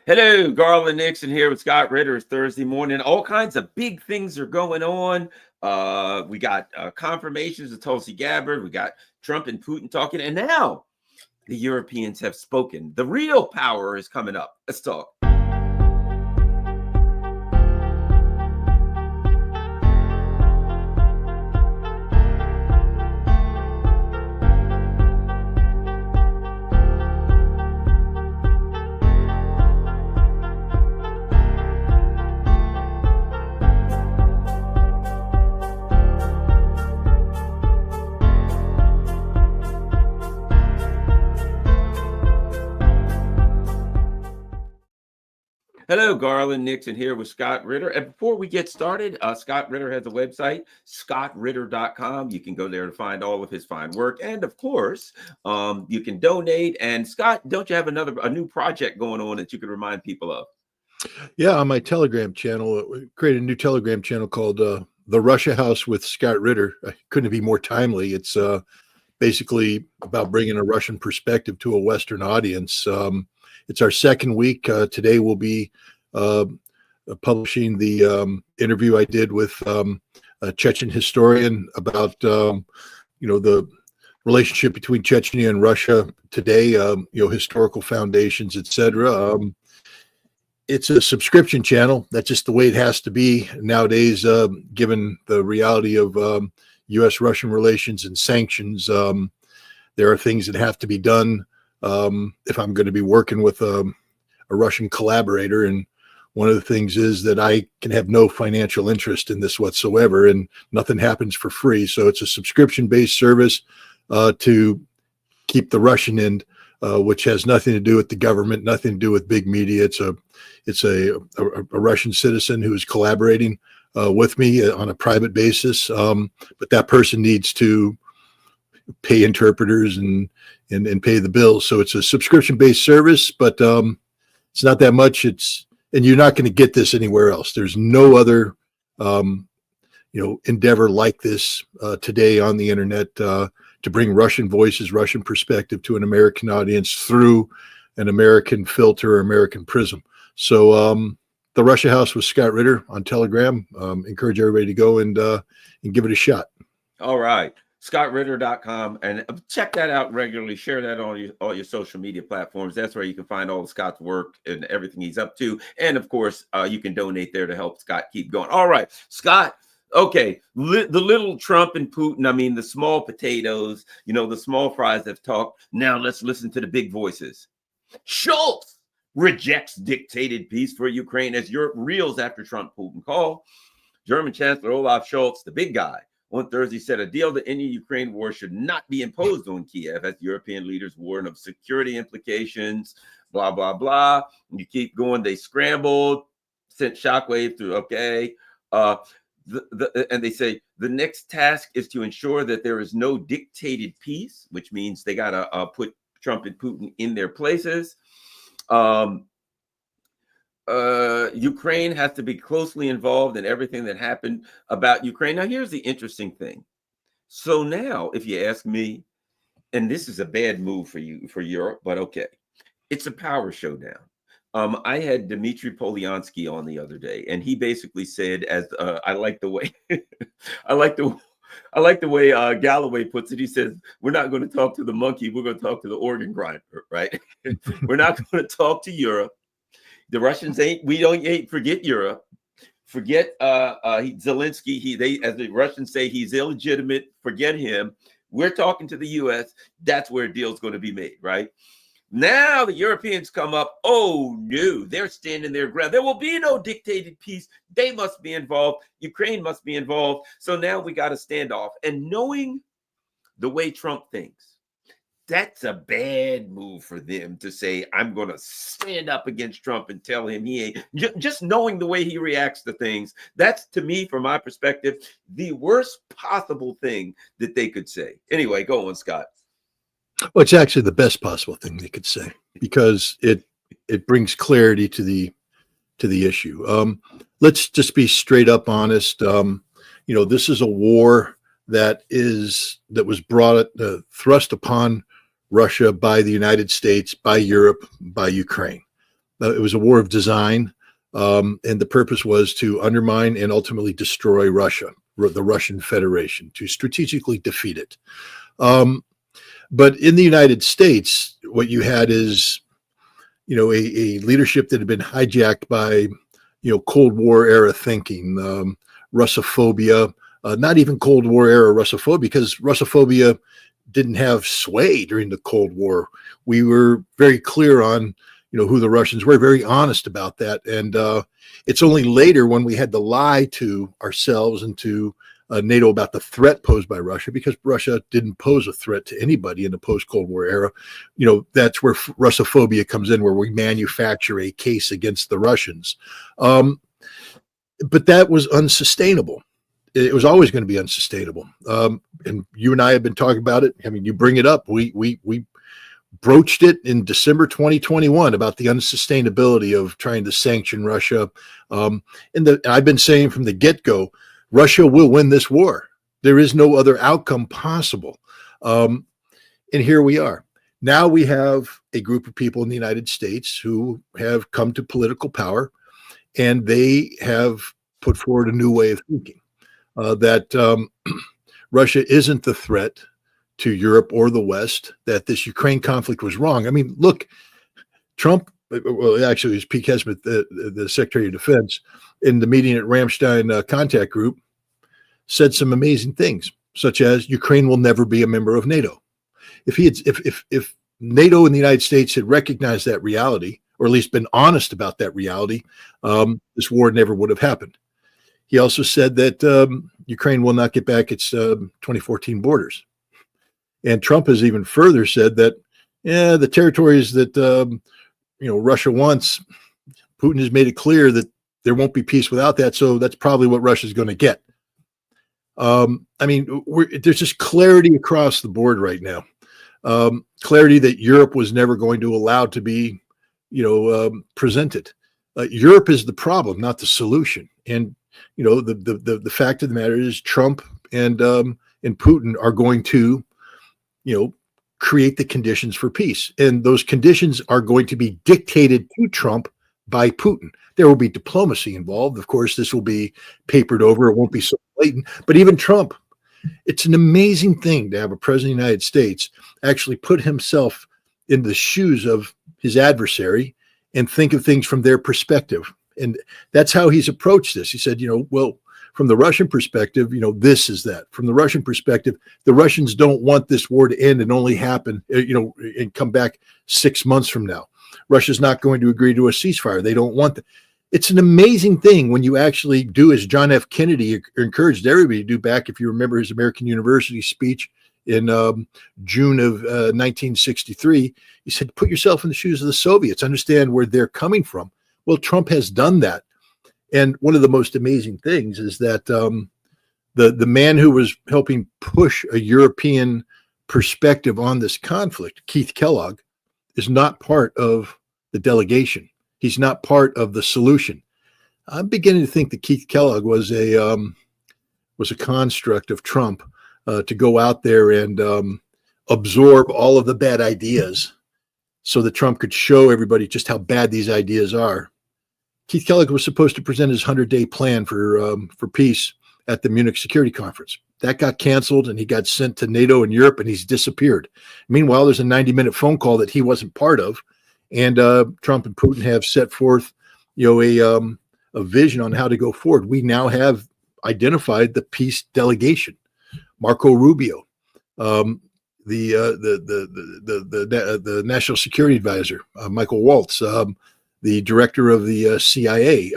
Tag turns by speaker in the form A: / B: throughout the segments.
A: Hello, Garland Nixon here with Scott Ritter. It's Thursday morning. All kinds of big things are going on. We got confirmations of Tulsi Gabbard. We got Trump and Putin talking. And now the Europeans have spoken. The real power is coming up. Let's talk. Hello, Garland Nixon here with Scott Ritter. And before we get started, Scott Ritter has a website, scottritter.com. You can go there to find all of his fine work. And of course, you can donate. And Scott, don't you have a new project going on that you could remind people of?
B: Yeah, on my Telegram channel, we created a new Telegram channel called The Russia House with Scott Ritter. Couldn't be more timely. It's basically about bringing a Russian perspective to a Western audience. It's our second week. Today we'll be publishing the interview I did with a Chechen historian about the relationship between Chechnya and Russia today. Historical foundations, etc. It's a subscription channel. That's just the way it has to be nowadays, given the reality of U.S.-Russian relations and sanctions. There are things that have to be done if I'm going to be working with a Russian collaborator. And one of the things is that I can have no financial interest in this whatsoever, and nothing happens for free. So it's a subscription-based service to keep the Russian end, which has nothing to do with the government, nothing to do with big media. It's a Russian citizen who is collaborating with me on a private basis, but that person needs to pay interpreters and pay the bills. So it's a subscription-based service, but it's not that much. And you're not going to get this anywhere else. There's no other endeavor like this today on the internet to bring Russian voices, Russian perspective to an American audience through an American filter or American prism. So the Russia House with Scott Ritter on Telegram. Encourage everybody to go and give it a shot.
A: All right. scottritter.com, and check that out regularly. Share that on all your social media platforms. That's where you can find all of Scott's work and everything he's up to. And of course, you can donate there to help Scott keep going. All right, Scott. Okay, the little Trump and Putin, I mean, the small potatoes, the small fries have talked. Now let's listen to the big voices. Schultz rejects dictated peace for Ukraine as Europe reels after Trump-Putin call. German Chancellor Olaf Scholz, the big guy, on Thursday said a deal to end the Ukraine war should not be imposed on Kiev as European leaders warn of security implications, blah, blah, blah. And you keep going. They scrambled, sent shockwave through, okay. And they say the next task is to ensure that there is no dictated peace, which means they got to put Trump and Putin in their places. Ukraine has to be closely involved in everything that happened about Ukraine. Now, here's the interesting thing. So now, if you ask me, and this is a bad move for Europe, but okay, it's a power showdown. I had Dmitry Polyansky on the other day, and he basically said, I like the way I like the way Galloway puts it. He says, we're not going to talk to the monkey. We're going to talk to the organ grinder, right? We're not going to talk to Europe. The Russians forget Europe. Forget Zelensky. As the Russians say, he's illegitimate. Forget him. We're talking to the U.S. That's where a deal's going to be made, right? Now the Europeans come up. Oh, no, they're standing their ground. There will be no dictated peace. They must be involved. Ukraine must be involved. So now we got a standoff. And knowing the way Trump thinks, that's a bad move for them to say, I'm going to stand up against Trump and tell him he ain't. Just knowing the way he reacts to things, that's, to me, from my perspective, the worst possible thing that they could say. Anyway, go on, Scott.
B: Well, it's actually the best possible thing they could say, because it brings clarity to the issue. Let's just be straight up honest. This is a war that was brought thrust upon Russia by the United States, by Europe, by Ukraine. It was a war of design, and the purpose was to undermine and ultimately destroy Russia, the Russian Federation, to strategically defeat it. But in the United States, what you had is, a leadership that had been hijacked by, Cold War era thinking, Russophobia, not even Cold War era Russophobia, because Russophobia didn't have sway during the Cold War. We were very clear on, who the Russians were, very honest about that. And it's only later when we had to lie to ourselves and to NATO about the threat posed by Russia, because Russia didn't pose a threat to anybody in the post-Cold War era. That's where Russophobia comes in, where we manufacture a case against the Russians. But that was unsustainable. It was always going to be unsustainable. And you and I have been talking about it. I mean, you bring it up. We broached it in December 2021 about the unsustainability of trying to sanction Russia. I've been saying from the get-go, Russia will win this war. There is no other outcome possible. And here we are. Now we have a group of people in the United States who have come to political power, and they have put forward a new way of thinking, that Russia isn't the threat to Europe or the West, that this Ukraine conflict was wrong. I mean, look, Trump, well, actually, it was Pete Hesmet, the Secretary of Defense, in the meeting at Ramstein Contact Group, said some amazing things, such as Ukraine will never be a member of NATO. If NATO and the United States had recognized that reality, or at least been honest about that reality, this war never would have happened. He also said that Ukraine will not get back its 2014 borders. And Trump has even further said that, the territories that Russia wants, Putin has made it clear that there won't be peace without that. So that's probably what Russia's going to get. I mean, there's just clarity across the board right now. Clarity that Europe was never going to allow to be, presented. Europe is the problem, not the solution. And the fact of the matter is, Trump and Putin are going to, create the conditions for peace, and those conditions are going to be dictated to Trump by Putin. There will be diplomacy involved. Of course, this will be papered over. It won't be so blatant. But even Trump, it's an amazing thing to have a president of the United States actually put himself in the shoes of his adversary and think of things from their perspective. And that's how he's approached this. He said, well, from the Russian perspective, this is that. From the Russian perspective, the Russians don't want this war to end and only happen, and come back 6 months from now. Russia's not going to agree to a ceasefire. They don't want that. It's an amazing thing when you actually do, as John F. Kennedy encouraged everybody to do back, if you remember his American University speech in June of 1963. He said, put yourself in the shoes of the Soviets, understand where they're coming from. Well, Trump has done that. And one of the most amazing things is that the man who was helping push a European perspective on this conflict, Keith Kellogg, is not part of the delegation. He's not part of the solution. I'm beginning to think that Keith Kellogg was a construct of Trump to go out there and absorb all of the bad ideas so that Trump could show everybody just how bad these ideas are. Keith Kellogg was supposed to present his 100-day plan for peace at the Munich Security Conference. That got canceled, and he got sent to NATO and Europe, and he's disappeared. Meanwhile, there's a 90-minute phone call that he wasn't part of, and Trump and Putin have set forth, a vision on how to go forward. We now have identified the peace delegation: Marco Rubio, the National Security Advisor, Michael Waltz, the director of the CIA.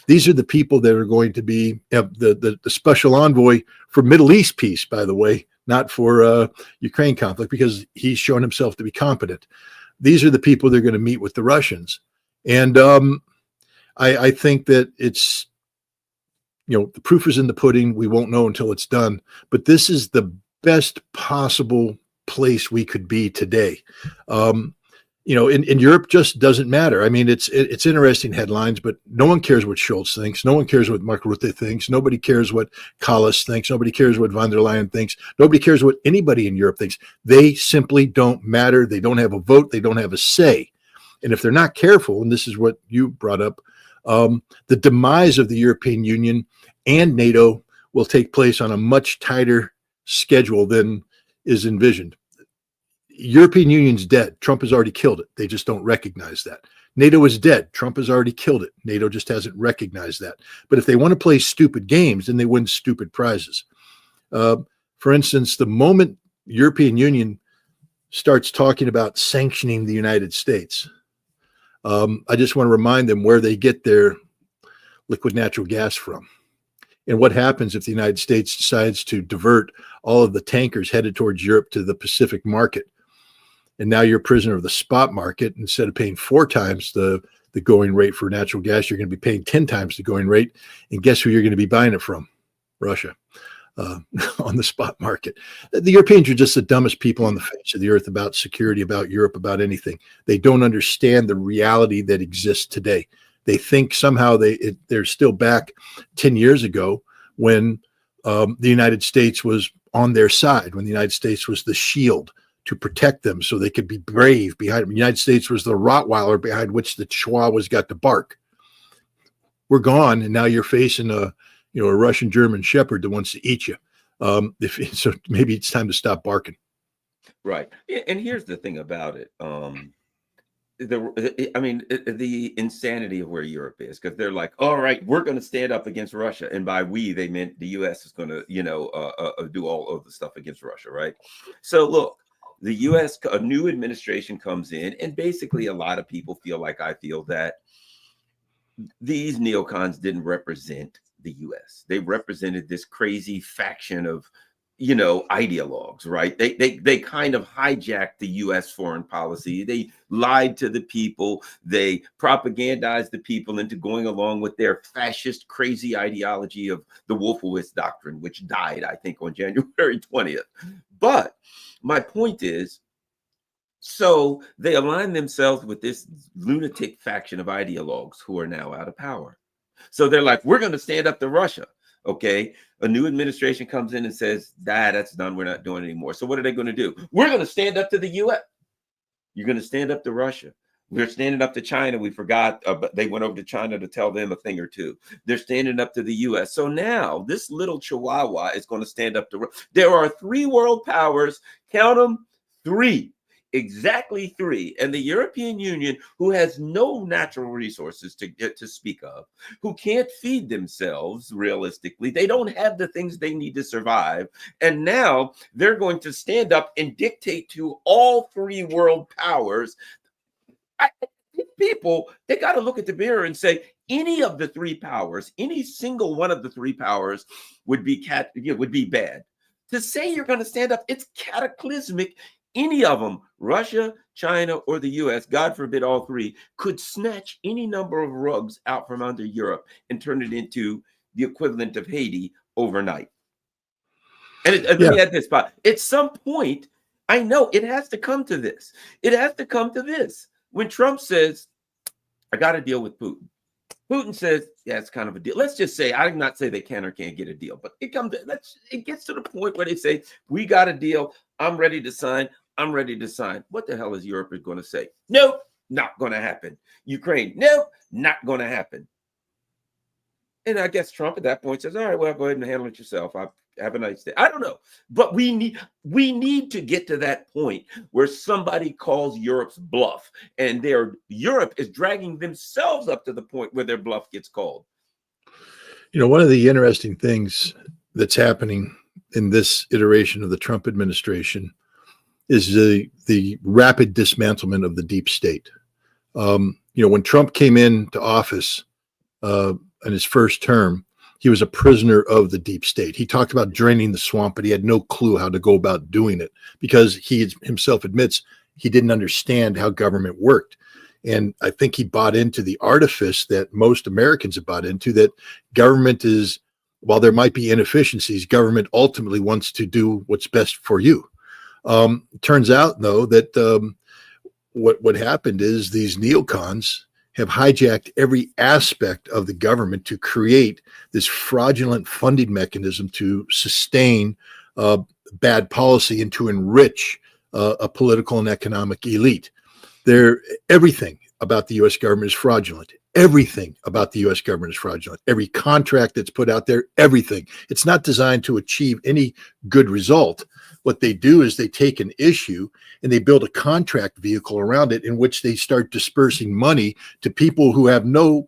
B: These are the people that are going to be the special envoy for Middle East peace, by the way, not for Ukraine conflict, because he's shown himself to be competent. These are the people that are going to meet with the Russians. And I think that it's, the proof is in the pudding. We won't know until it's done. But this is the best possible place we could be today. In Europe just doesn't matter. I mean, it's interesting headlines, but no one cares what Scholz thinks. No one cares what Mark Rutte thinks. Nobody cares what Kallas thinks. Nobody cares what von der Leyen thinks. Nobody cares what anybody in Europe thinks. They simply don't matter. They don't have a vote. They don't have a say. And if they're not careful, and this is what you brought up, the demise of the European Union and NATO will take place on a much tighter schedule than is envisioned. European Union's dead. Trump has already killed it. They just don't recognize that. NATO is dead. Trump has already killed it. NATO just hasn't recognized that. But if they want to play stupid games, then they win stupid prizes. For instance, the moment European Union starts talking about sanctioning the United States, I just want to remind them where they get their liquid natural gas from. And what happens if the United States decides to divert all of the tankers headed towards Europe to the Pacific market? And now you're a prisoner of the spot market. Instead of paying 4 times the going rate for natural gas, you're going to be paying 10 times the going rate. And guess who you're going to be buying it from? Russia, on the spot market. The Europeans are just the dumbest people on the face of the earth about security, about Europe, about anything. They don't understand the reality that exists today. They think somehow they're still back 10 years ago when the United States was on their side, when the United States was the shield to protect them so they could be brave behind them. The United States was the Rottweiler behind which the Chihuahuas got to bark. We're gone, and now you're facing a Russian German Shepherd that wants to eat you. So maybe it's time to stop barking.
A: Right. And here's the thing about it. The insanity of where Europe is, because they're like, all right, we're going to stand up against Russia. And by we, they meant the US is going to, do all of the stuff against Russia. Right. So look, the US, a new administration comes in, and basically a lot of people feel like I feel that these neocons didn't represent the US. They represented this crazy faction of, ideologues, right? They kind of hijacked the US foreign policy. They lied to the people. They propagandized the people into going along with their fascist, crazy ideology of the Wolfowitz Doctrine, which died, I think, on January 20th. But my point is, so they align themselves with this lunatic faction of ideologues who are now out of power. So they're like, we're going to stand up to Russia. Okay. A new administration comes in and says, that's done. We're not doing it anymore. So what are they going to do? We're going to stand up to the US. You're going to stand up to Russia. We're standing up to China. We forgot, but they went over to China to tell them a thing or two. They're standing up to the US. So now this little Chihuahua is going to stand up to. There are 3 world powers. Count them, 3. Exactly 3. And the European Union, who has no natural resources to speak of, who can't feed themselves realistically, they don't have the things they need to survive. And now they're going to stand up and dictate to all 3 world powers. People, they got to look at the mirror and say, any of the 3 powers, any single one of the 3 powers would be bad. To say you're going to stand up, it's cataclysmic. Any of them, Russia, China, or the US, God forbid all 3, could snatch any number of rugs out from under Europe and turn it into the equivalent of Haiti overnight. And let me add this spot. At some point, I know it has to come to this. It has to come to this. When Trump says, I got to deal with Putin. Putin says, yeah, it's kind of a deal. Let's just say, I did not say they can or can't get a deal, but it gets to the point where they say, we got a deal. I'm ready to sign. I'm ready to sign. What the hell is Europe going to say? Nope, not going to happen. Ukraine, nope, not going to happen. And I guess Trump at that point says, all right, well, go ahead and handle it yourself. Have a nice day. I don't know. But we need to get to that point where somebody calls Europe's bluff, and Europe is dragging themselves up to the point where their bluff gets called.
B: One of the interesting things that's happening in this iteration of the Trump administration is the rapid dismantlement of the deep state. When Trump came into office in his first term, he was a prisoner of the deep state. He talked about draining the swamp, but he had no clue how to go about doing it because he himself admits he didn't understand how government worked. And I think he bought into the artifice that most Americans have bought into, that government is, while there might be inefficiencies, government ultimately wants to do what's best for you. Turns out, though, that what happened is these neocons have hijacked every aspect of the government to create this fraudulent funding mechanism to sustain bad policy and to enrich a political and economic elite. They're everything. about the U.S. government is fraudulent. Everything about the U.S. government is fraudulent. Every contract that's put out there, everything. It's not designed to achieve any good result. What they do is they take an issue and they build a contract vehicle around it in which they start dispersing money to people who have no,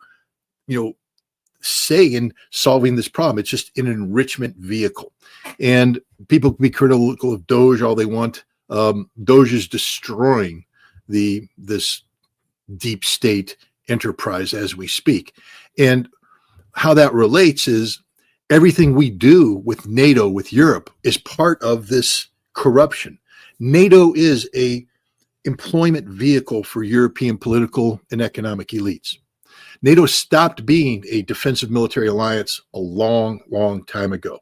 B: say in solving this problem. It's just an enrichment vehicle. And people can be critical of Doge all they want. Doge is destroying this deep state enterprise as we speak. And how that relates is everything we do with NATO, with Europe, is part of this corruption. NATO is a employment vehicle for European political and economic elites. NATO stopped being a defensive military alliance a long, long time ago.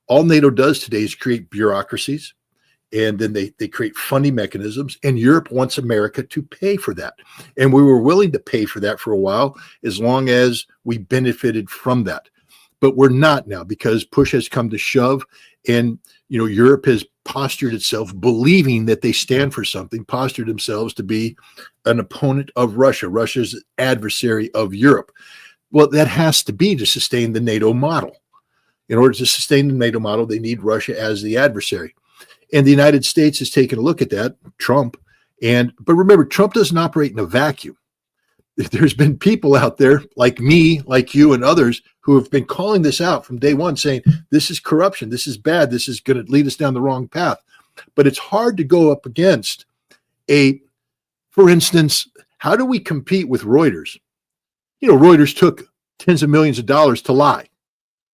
B: All NATO does today is create bureaucracies, and then they create funding mechanisms, and Europe wants America to pay for that. And we were willing to pay for that for a while as long as we benefited from that. But we're not now, because push has come to shove, and Europe has postured itself, believing that they stand for something, postured themselves to be an opponent of Russia, Russia's adversary of Europe. Well, that has to be to sustain the NATO model. In order to sustain the NATO model, they need Russia as the adversary. And the United States has taken a look at that, Trump. But remember, Trump doesn't operate in a vacuum. There's been people out there like me, like you, and others who have been calling this out from day one, saying this is corruption, this is bad, this is going to lead us down the wrong path. But it's hard to go up against for instance, how do we compete with Reuters? Reuters took tens of millions of dollars to lie.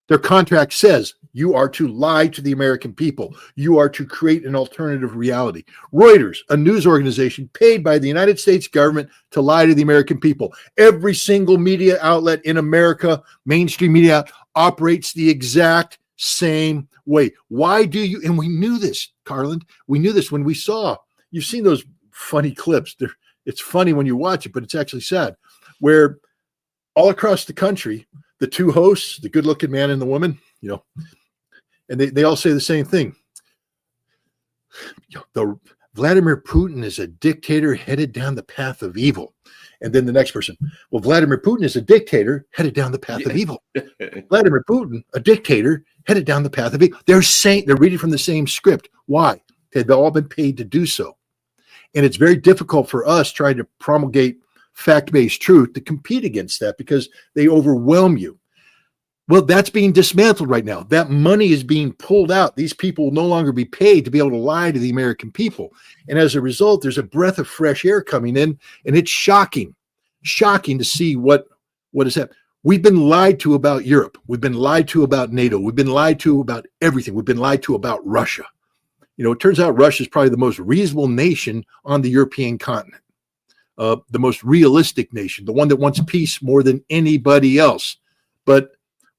B: Their contract says you are to lie to the American people. You are to create an alternative reality. Reuters, a news organization paid by the United States government to lie to the American people. Every single media outlet in America, mainstream media, operates the exact same way. Why do you? And we knew this, Carlin. We knew this when we saw. You've seen those funny clips. It's funny when you watch it, but it's actually sad. Where all across the country, the two hosts, the good-looking man and the woman, and they all say the same thing. Vladimir Putin is a dictator headed down the path of evil. And then the next person, well, Vladimir Putin is a dictator headed down the path of evil. Vladimir Putin, a dictator headed down the path of evil. They're reading from the same script. Why? They've all been paid to do so. And it's very difficult for us trying to promulgate fact-based truth to compete against that because they overwhelm you. Well, that's being dismantled right now. That money is being pulled out. These people will no longer be paid to be able to lie to the American people. And as a result, there's a breath of fresh air coming in, and it's shocking to see what is happening. We've been lied to about Europe. We've been lied to about NATO. We've been lied to about everything. We've been lied to about Russia. It turns out Russia is probably the most reasonable nation on the European continent, the most realistic nation, the one that wants peace more than anybody else. But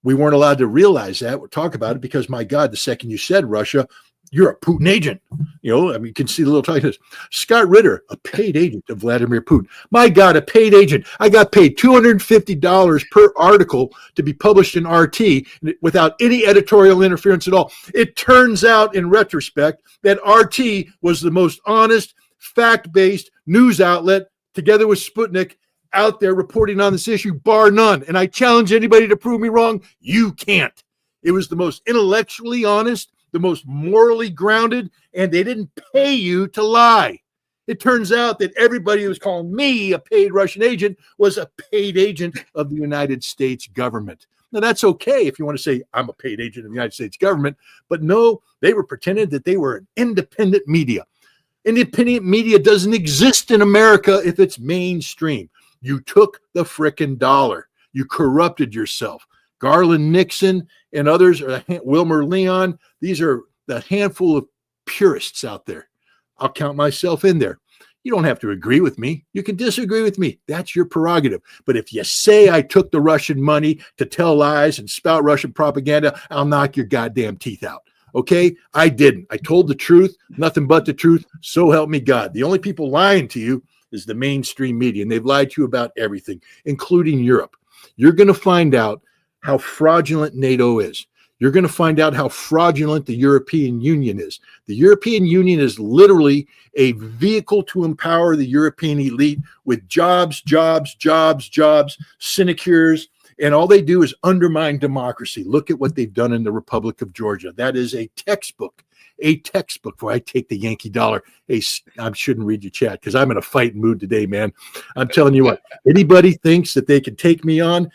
B: we weren't allowed to realize that or talk about it because, my God, the second you said Russia, you're a Putin agent. You can see the little titles. Scott Ritter, a paid agent of Vladimir Putin. My God, a paid agent. I got paid $250 per article to be published in RT without any editorial interference at all. It turns out, in retrospect, that RT was the most honest, fact-based news outlet, together with Sputnik, out there reporting on this issue, bar none. And I challenge anybody to prove me wrong. You can't. It was the most intellectually honest, the most morally grounded, and they didn't pay you to lie. It turns out that everybody who was calling me a paid Russian agent was a paid agent of the United States government. Now, that's okay if you want to say I'm a paid agent of the United States government, but no, they were pretending that they were an independent media. Independent media doesn't exist in America if it's mainstream. You took the frickin' dollar. You corrupted yourself. Garland Nixon and others, or Wilmer Leon, these are the handful of purists out there. I'll count myself in there. You don't have to agree with me. You can disagree with me. That's your prerogative. But if you say I took the Russian money to tell lies and spout Russian propaganda, I'll knock your goddamn teeth out. Okay? I didn't. I told the truth, nothing but the truth. So help me God. The only people lying to you is the mainstream media, and they've lied to you about everything, including Europe. You're going to find out how fraudulent NATO is. you're going to find out how fraudulent the European Union is. The European Union is literally a vehicle to empower the European elite with jobs, sinecures, and all they do is undermine democracy. Look at what they've done in the Republic of Georgia. That is a textbook where I take the Yankee dollar. Hey, I shouldn't read your chat because I'm in a fighting mood today, man. I'm telling you what, anybody thinks that they can take me on,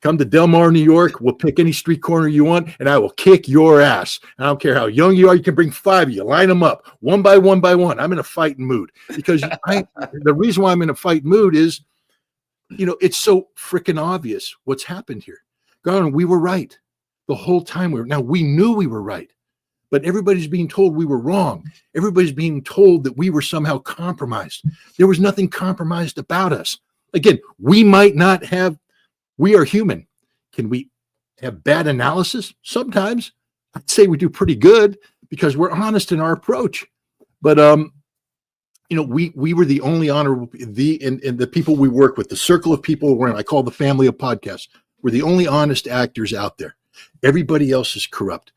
B: come to Del Mar, New York. We'll pick any street corner you want, and I will kick your ass. I don't care how young you are. You can bring 5 of you. Line them up, one by one by one. I'm in a fighting mood because the reason why I'm in a fighting mood is, it's so freaking obvious what's happened here. Garland, we were right the whole time. We knew we were right, but everybody's being told we were wrong. Everybody's being told that we were somehow compromised. There was nothing compromised about us. Again, we are human. Can we have bad analysis? Sometimes. I'd say we do pretty good because we're honest in our approach. But we were the only honorable, and the people we work with, the circle of people I call the family of podcasts, we're the only honest actors out there. Everybody else is corrupt.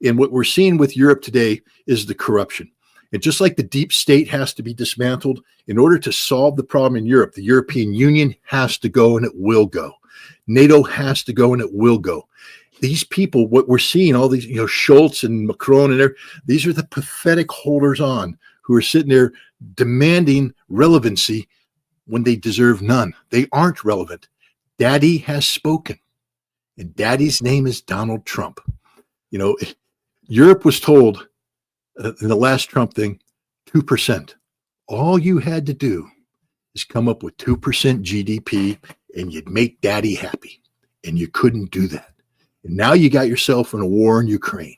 B: And what we're seeing with Europe today is the corruption. And just like the deep state has to be dismantled, in order to solve the problem in Europe, the European Union has to go, and it will go. NATO has to go, and it will go. These people, what we're seeing, all these, Schultz and Macron and these are the pathetic holders on who are sitting there demanding relevancy when they deserve none. They aren't relevant. Daddy has spoken, and Daddy's name is Donald Trump. Europe was told in the last Trump thing, 2%. All you had to do is come up with 2% GDP, and you'd make Daddy happy. And you couldn't do that. And now you got yourself in a war in Ukraine.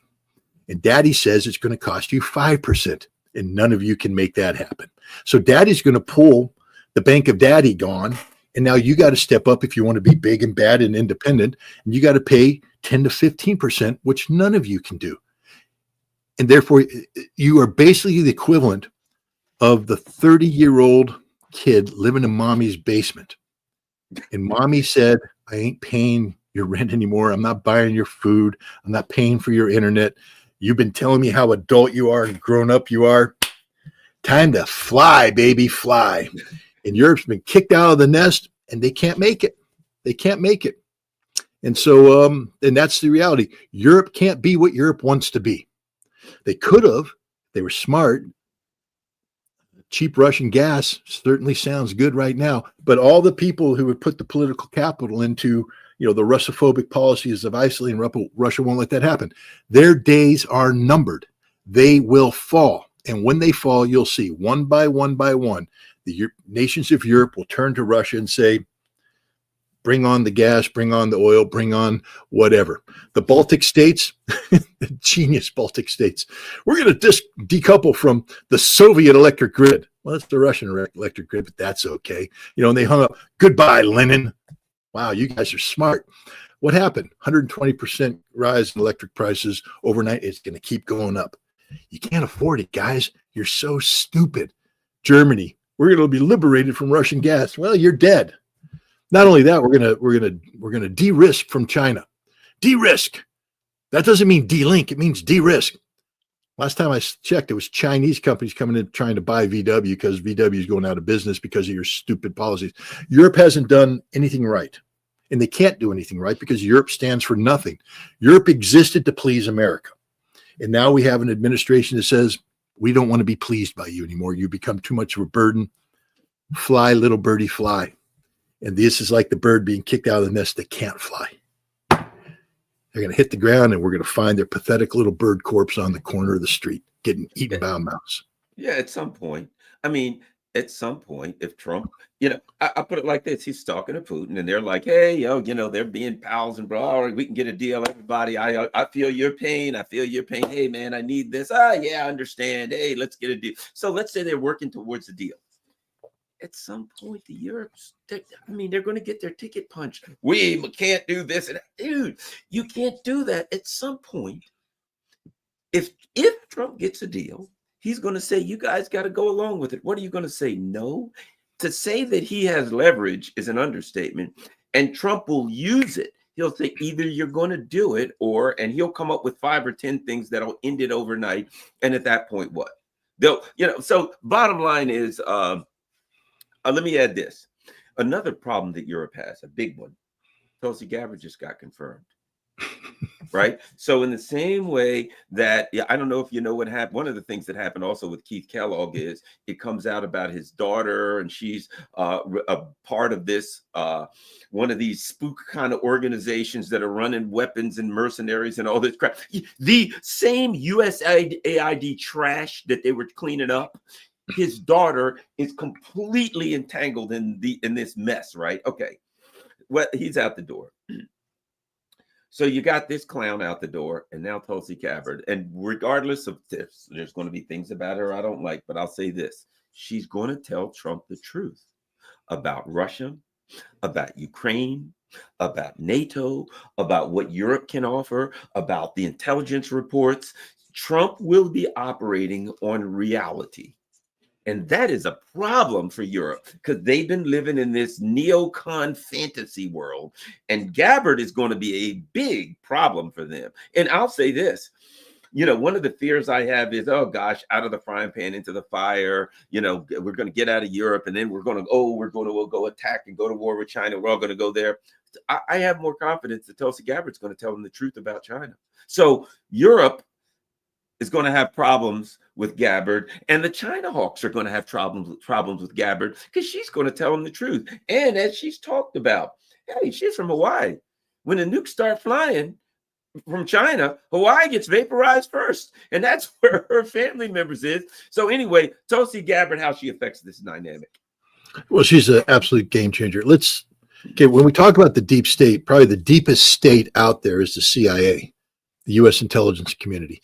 B: And Daddy says it's going to cost you 5%. And none of you can make that happen. So Daddy's going to pull the Bank of Daddy gone. And now you got to step up if you want to be big and bad and independent. And you got to pay 10 to 15%, which none of you can do. And therefore, you are basically the equivalent of the 30-year-old kid living in mommy's basement. And mommy said, I ain't paying your rent anymore. I'm not buying your food. I'm not paying for your internet. You've been telling me how adult you are and grown up you are. Time to fly, baby, fly. And Europe's been kicked out of the nest, and they can't make it. They can't make it. And so, and that's the reality. Europe can't be what Europe wants to be. They could have. They were smart. Cheap Russian gas certainly sounds good right now. But all the people who would put the political capital into, the Russophobic policies of isolating Russia won't let that happen. Their days are numbered. They will fall. And when they fall, you'll see one by one, the nations of Europe will turn to Russia and say, bring on the gas, bring on the oil, bring on whatever. The Baltic states, the genius Baltic states, we're going to decouple from the Soviet electric grid. Well, that's the Russian electric grid, but that's okay. And they hung up, goodbye, Lenin. Wow, you guys are smart. What happened? 120% rise in electric prices overnight. It's going to keep going up. You can't afford it, guys. You're so stupid. Germany, we're going to be liberated from Russian gas. Well, you're dead. Not only that, we're going to de-risk from China. De-risk. That doesn't mean de-link. It means de-risk. Last time I checked, it was Chinese companies coming in trying to buy VW because VW is going out of business because of your stupid policies. Europe hasn't done anything right, and they can't do anything right because Europe stands for nothing. Europe existed to please America, and now we have an administration that says, we don't want to be pleased by you anymore. You become too much of a burden. Fly, little birdie, fly. And this is like the bird being kicked out of the nest that can't fly. They're going to hit the ground, and we're going to find their pathetic little bird corpse on the corner of the street getting eaten by a mouse.
A: Yeah, at some point. I mean, at some point, if Trump, I put it like this: he's talking to Putin, and they're like, "Hey, they're being pals and bro, all right, we can get a deal. Everybody, I feel your pain. I feel your pain. Hey, man, I need this. Yeah, I understand. Hey, let's get a deal." So let's say they're working towards a deal. At some point, the Europe's, they're going to get their ticket punched. We can't do this. And dude, you can't do that. At some point, if Trump gets a deal, he's going to say, you guys got to go along with it. What are you going to say? No. To say that he has leverage is an understatement, and Trump will use it. He'll say either you're going to do it and he'll come up with 5 or 10 things that'll end it overnight. And at that point, what? They'll, so bottom line is, let me add this. Another problem that Europe has, a big one, Tulsi Gabbard just got confirmed. Right. So in the same way that, I don't know if you know what happened. One of the things that happened also with Keith Kellogg is it comes out about his daughter, and she's a part of this, one of these spook kind of organizations that are running weapons and mercenaries and all this crap. The same USAID trash that they were cleaning up. His daughter is completely entangled in this mess. Right. Okay. Well, he's out the door. So you got this clown out the door, and now Tulsi Gabbard. And regardless of this, there's going to be things about her I don't like, but I'll say this. She's going to tell Trump the truth about Russia, about Ukraine, about NATO, about what Europe can offer, about the intelligence reports. Trump will be operating on reality. And that is a problem for Europe because they've been living in this neocon fantasy world. And Gabbard is going to be a big problem for them. And I'll say this, one of the fears I have is, oh gosh, out of the frying pan into the fire, we're going to get out of Europe and then we're going to go attack and go to war with China. We're all going to go there. I have more confidence that Tulsi Gabbard's going to tell them the truth about China. So Europe is going to have problems with Gabbard, and the China hawks are going to have problems with Gabbard because she's going to tell them the truth. And as she's talked about, hey, she's from Hawaii. When the nukes start flying from China, Hawaii gets vaporized first, and that's where her family members is. So anyway, Tulsi Gabbard, how she affects this dynamic.
B: Well, she's an absolute game changer. When we talk about the deep state, probably the deepest state out there is the CIA, the U.S. intelligence community.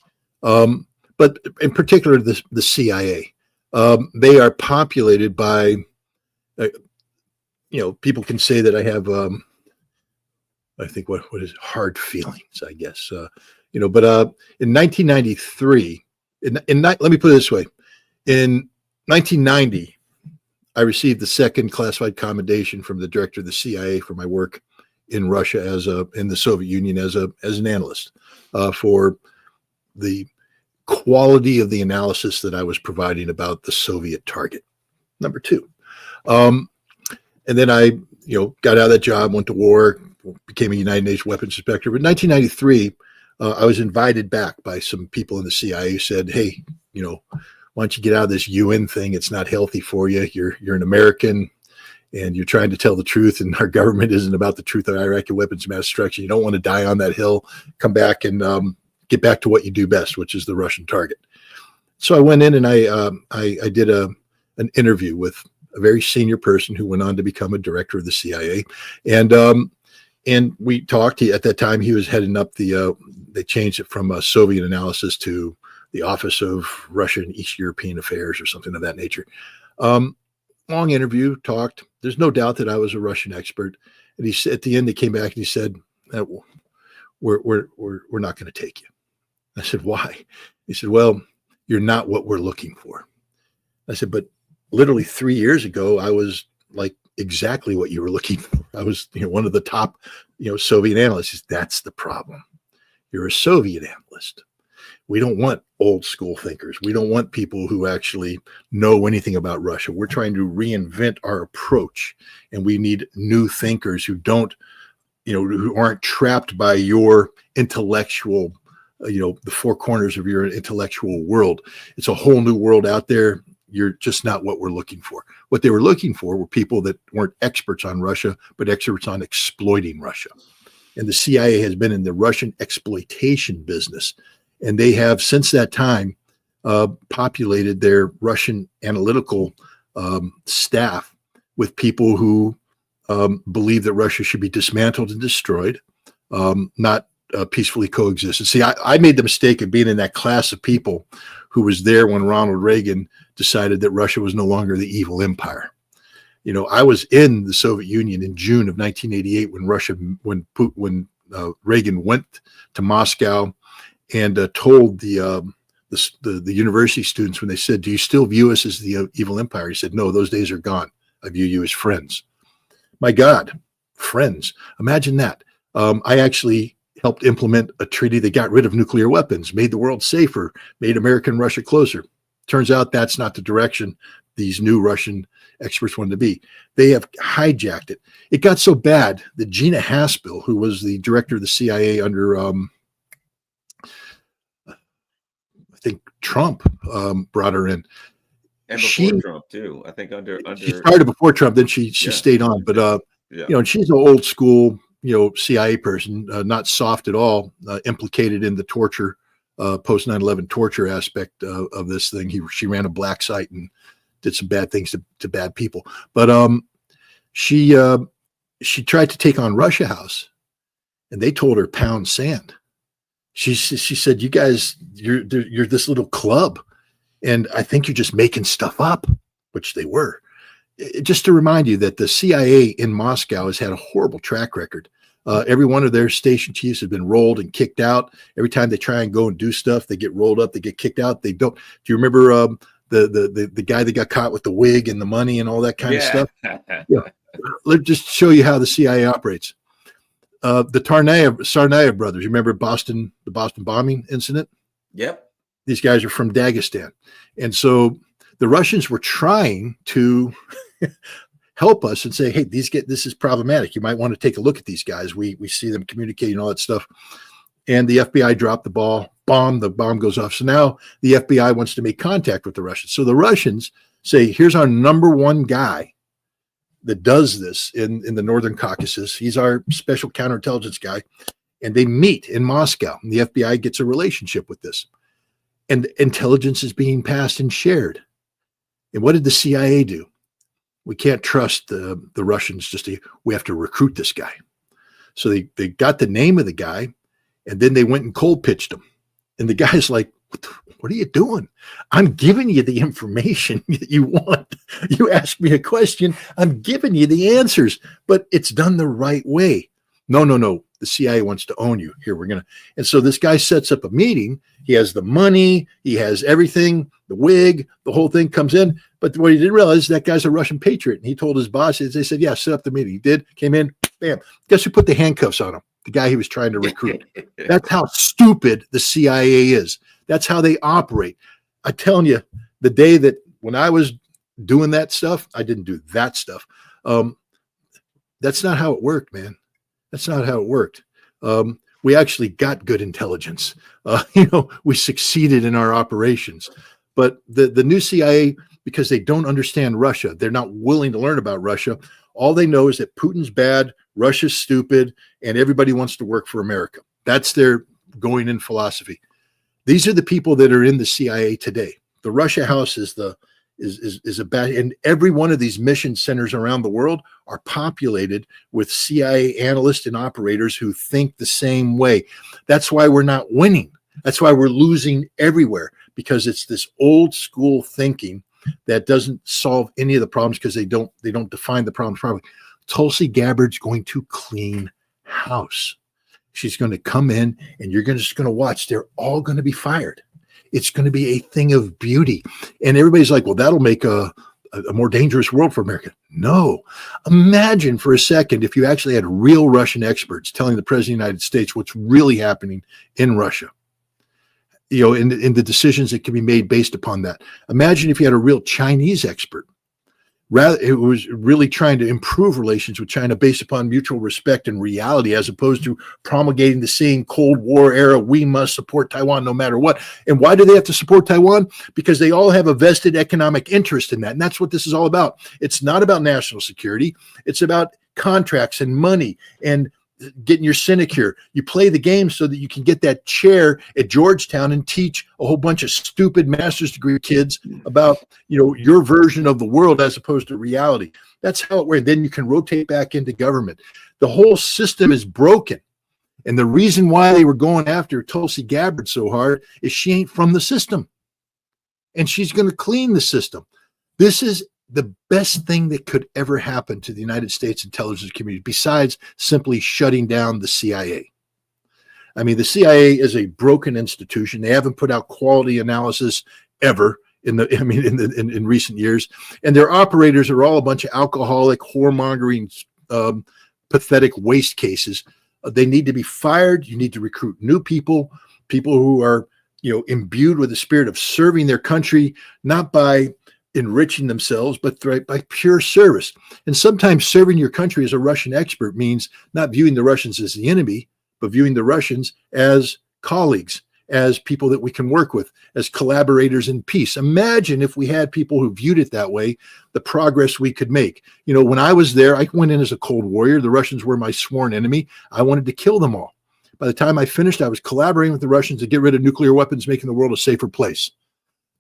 B: But in particular, the CIA, they are populated by, people can say that I have, I think what is hard feelings, I guess, but in 1993, let me put it this way. In 1990, I received the second classified commendation from the director of the CIA for my work in Russia in the Soviet Union as an analyst, for the quality of the analysis that I was providing about the Soviet target. Number 2. And then I, got out of that job, went to war, became a United Nations weapons inspector. But in 1993, I was invited back by some people in the CIA who said, hey, why don't you get out of this UN thing? It's not healthy for you. You're an American and you're trying to tell the truth, and our government isn't about the truth of Iraqi weapons mass destruction. You don't want to die on that hill. Come back and get back to what you do best, which is the Russian target. So I went in and I did an interview with a very senior person who went on to become a director of the CIA. And we talked. At that time, he was heading up they changed it from a Soviet analysis to the Office of Russian and East European Affairs or something of that nature. Long interview, talked. There's no doubt that I was a Russian expert. And he said, at the end, they came back and he said, we're not going to take you. I said, why? He said, well, you're not what we're looking for. I said, but literally 3 years ago, I was like exactly what you were looking for. I was one of the top Soviet analysts. That's the problem. You're a Soviet analyst. We don't want old school thinkers. We don't want people who actually know anything about Russia. We're trying to reinvent our approach, and we need new thinkers who who aren't trapped by your intellectual, the four corners of your intellectual world. It's a whole new world out there. You're just not what we're looking for. What they were looking for were people that weren't experts on Russia, but experts on exploiting Russia. And the CIA has been in the Russian exploitation business. And they have, since that time, populated their Russian analytical staff with people who believe that Russia should be dismantled and destroyed, not peacefully coexist. And see, I made the mistake of being in that class of people who was there when Ronald Reagan decided that Russia was no longer the evil empire. I was in the Soviet Union in June of 1988 when Reagan went to Moscow and told the university students, when they said, "Do you still view us as the evil empire?" He said, "No, those days are gone. I view you as friends." My God, friends! Imagine that. I actually helped implement a treaty that got rid of nuclear weapons, made the world safer, made America and Russia closer. Turns out that's not the direction these new Russian experts wanted to be. They have hijacked it. It got so bad that Gina Haspel, who was the director of the CIA under, I think Trump brought her in.
A: And before Trump too, I think under
B: she started before Trump, then she stayed on. But and she's an old school, CIA person, not soft at all, implicated in the torture, post 9/11 torture aspect of this thing. She ran a black site and did some bad things to bad people. But she tried to take on Russia House, and they told her pound sand. She said, "You guys, you're this little club, and I think you're just making stuff up," which they were. Just to remind you that the CIA in Moscow has had a horrible track record. Every one of their station chiefs have been rolled and kicked out. Every time they try and go and do stuff, they get rolled up, they get kicked out. They don't. Do you remember the guy that got caught with the wig and the money and all that kind of stuff? Yeah. Let's just show you how the CIA operates. The Tsarnaev brothers, you remember the Boston bombing incident?
A: Yep.
B: These guys are from Dagestan. And so the Russians were trying to help us and say, hey, this is problematic. You might want to take a look at these guys. We see them communicating, all that stuff. And the FBI dropped the ball, the bomb goes off. So now the FBI wants to make contact with the Russians. So the Russians say, here's our number one guy that does this in the Northern Caucasus. He's our special counterintelligence guy. And they meet in Moscow. And the FBI gets a relationship with this. And intelligence is being passed and shared. And what did the CIA do? We can't trust the Russians. We have to recruit this guy. So they got the name of the guy, and then they went and cold pitched him. And the guy's like, what are you doing? I'm giving you the information that you want. You ask me a question, I'm giving you the answers, but it's done the right way. No. The CIA wants to own you. Here, and so this guy sets up a meeting. He has the money, he has everything, the wig, the whole thing comes in. But what he didn't realize is that guy's a Russian patriot. And he told his boss, they said, yeah, set up the meeting. He did, came in, bam. Guess who put the handcuffs on him? The guy he was trying to recruit. That's how stupid the CIA is. That's how they operate. I'm telling you, the day that when I was doing that stuff, I didn't do that stuff. That's not how it worked, man. That's not how it worked. We actually got good intelligence. We succeeded in our operations. But the new CIA, because they don't understand Russia, they're not willing to learn about Russia. All they know is that Putin's bad, Russia's stupid, and everybody wants to work for America. That's their going in philosophy. These are the people that are in the CIA today. The Russia House is a bad, and every one of these mission centers around the world are populated with CIA analysts and operators who think the same way. That's why we're not winning. That's why we're losing everywhere, because it's this old school thinking that doesn't solve any of the problems because they don't define the problems properly. Tulsi Gabbard's going to clean house. She's going to come in and you're just going to watch. They're all going to be fired. It's going to be a thing of beauty. And everybody's like, well, that'll make a more dangerous world for America. No. Imagine for a second if you actually had real Russian experts telling the president of the United States what's really happening in Russia, in the decisions that can be made based upon that. Imagine if you had a real Chinese expert. Rather, it was really trying to improve relations with China based upon mutual respect and reality, as opposed to promulgating the same Cold War era, we must support Taiwan no matter what. And why do they have to support Taiwan? Because they all have a vested economic interest in that. And that's what this is all about. It's not about national security. It's about contracts and money and getting your sinecure. You play the game so that you can get that chair at Georgetown and teach a whole bunch of stupid master's degree kids about, your version of the world as opposed to reality. That's how it works. Then you can rotate back into government. The whole system is broken. And the reason why they were going after Tulsi Gabbard so hard is she ain't from the system. And she's going to clean the system. This is the best thing that could ever happen to the United States intelligence community, besides simply shutting down the CIA. I mean, the CIA is a broken institution. They haven't put out quality analysis ever in recent years, and their operators are all a bunch of alcoholic, whoremongering, pathetic waste cases They need to be fired. You need to recruit new people, people who are, imbued with the spirit of serving their country, not by enriching themselves, but by pure service. And sometimes serving your country as a Russian expert means not viewing the Russians as the enemy, but viewing the Russians as colleagues, as people that we can work with, as collaborators in peace. Imagine if we had people who viewed it that way, the progress we could make. When I was there, I went in as a Cold Warrior. The Russians were my sworn enemy. I wanted to kill them all. By the time I finished, I was collaborating with the Russians to get rid of nuclear weapons, making the world a safer place.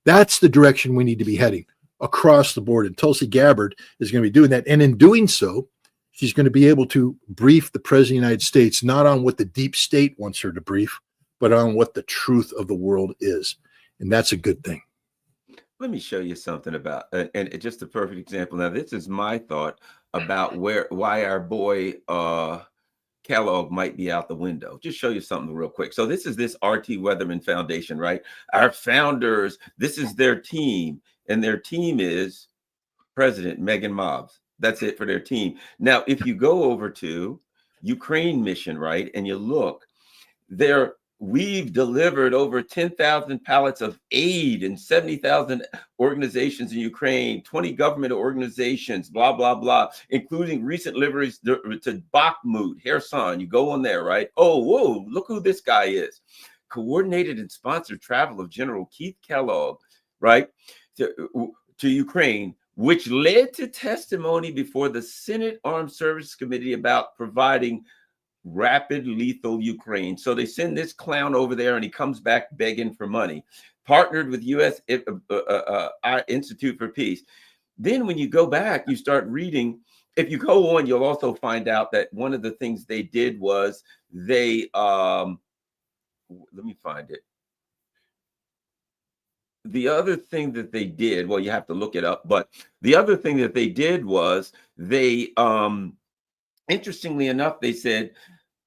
B: That's the direction we need to be heading across the board. And Tulsi Gabbard is going to be doing that. And in doing so, she's going to be able to brief the President of the United States, not on what the deep state wants her to brief, but on what the truth of the world is. And that's a good thing.
A: Let me show you something about, and it's just a perfect example. Now, this is my thought about why our boy Kellogg might be out the window. Just show you something real quick. So this is this R.T. Weatherman Foundation, right? Our founders, this is their team, and their team is President Megan Mobbs. That's it for their team. Now, if you go over to Ukraine mission, right, and you look, we've delivered over 10,000 pallets of aid and 70,000 organizations in Ukraine, 20 government organizations, blah, blah, blah, including recent deliveries to Bakhmut, Kherson. You go on there, right? Oh, whoa, look who this guy is. Coordinated and sponsored travel of General Keith Kellogg, right, to Ukraine, which led to testimony before the Senate Armed Services Committee about providing rapid lethal Ukraine. So they send this clown over there and he comes back begging for money, partnered with US Institute for Peace. Then when you go back, you start reading. If you go on, you'll also find out that one of the things they did was they, let me find it. The other thing that they did, well, you have to look it up, but the other thing that they did was they, interestingly enough, they said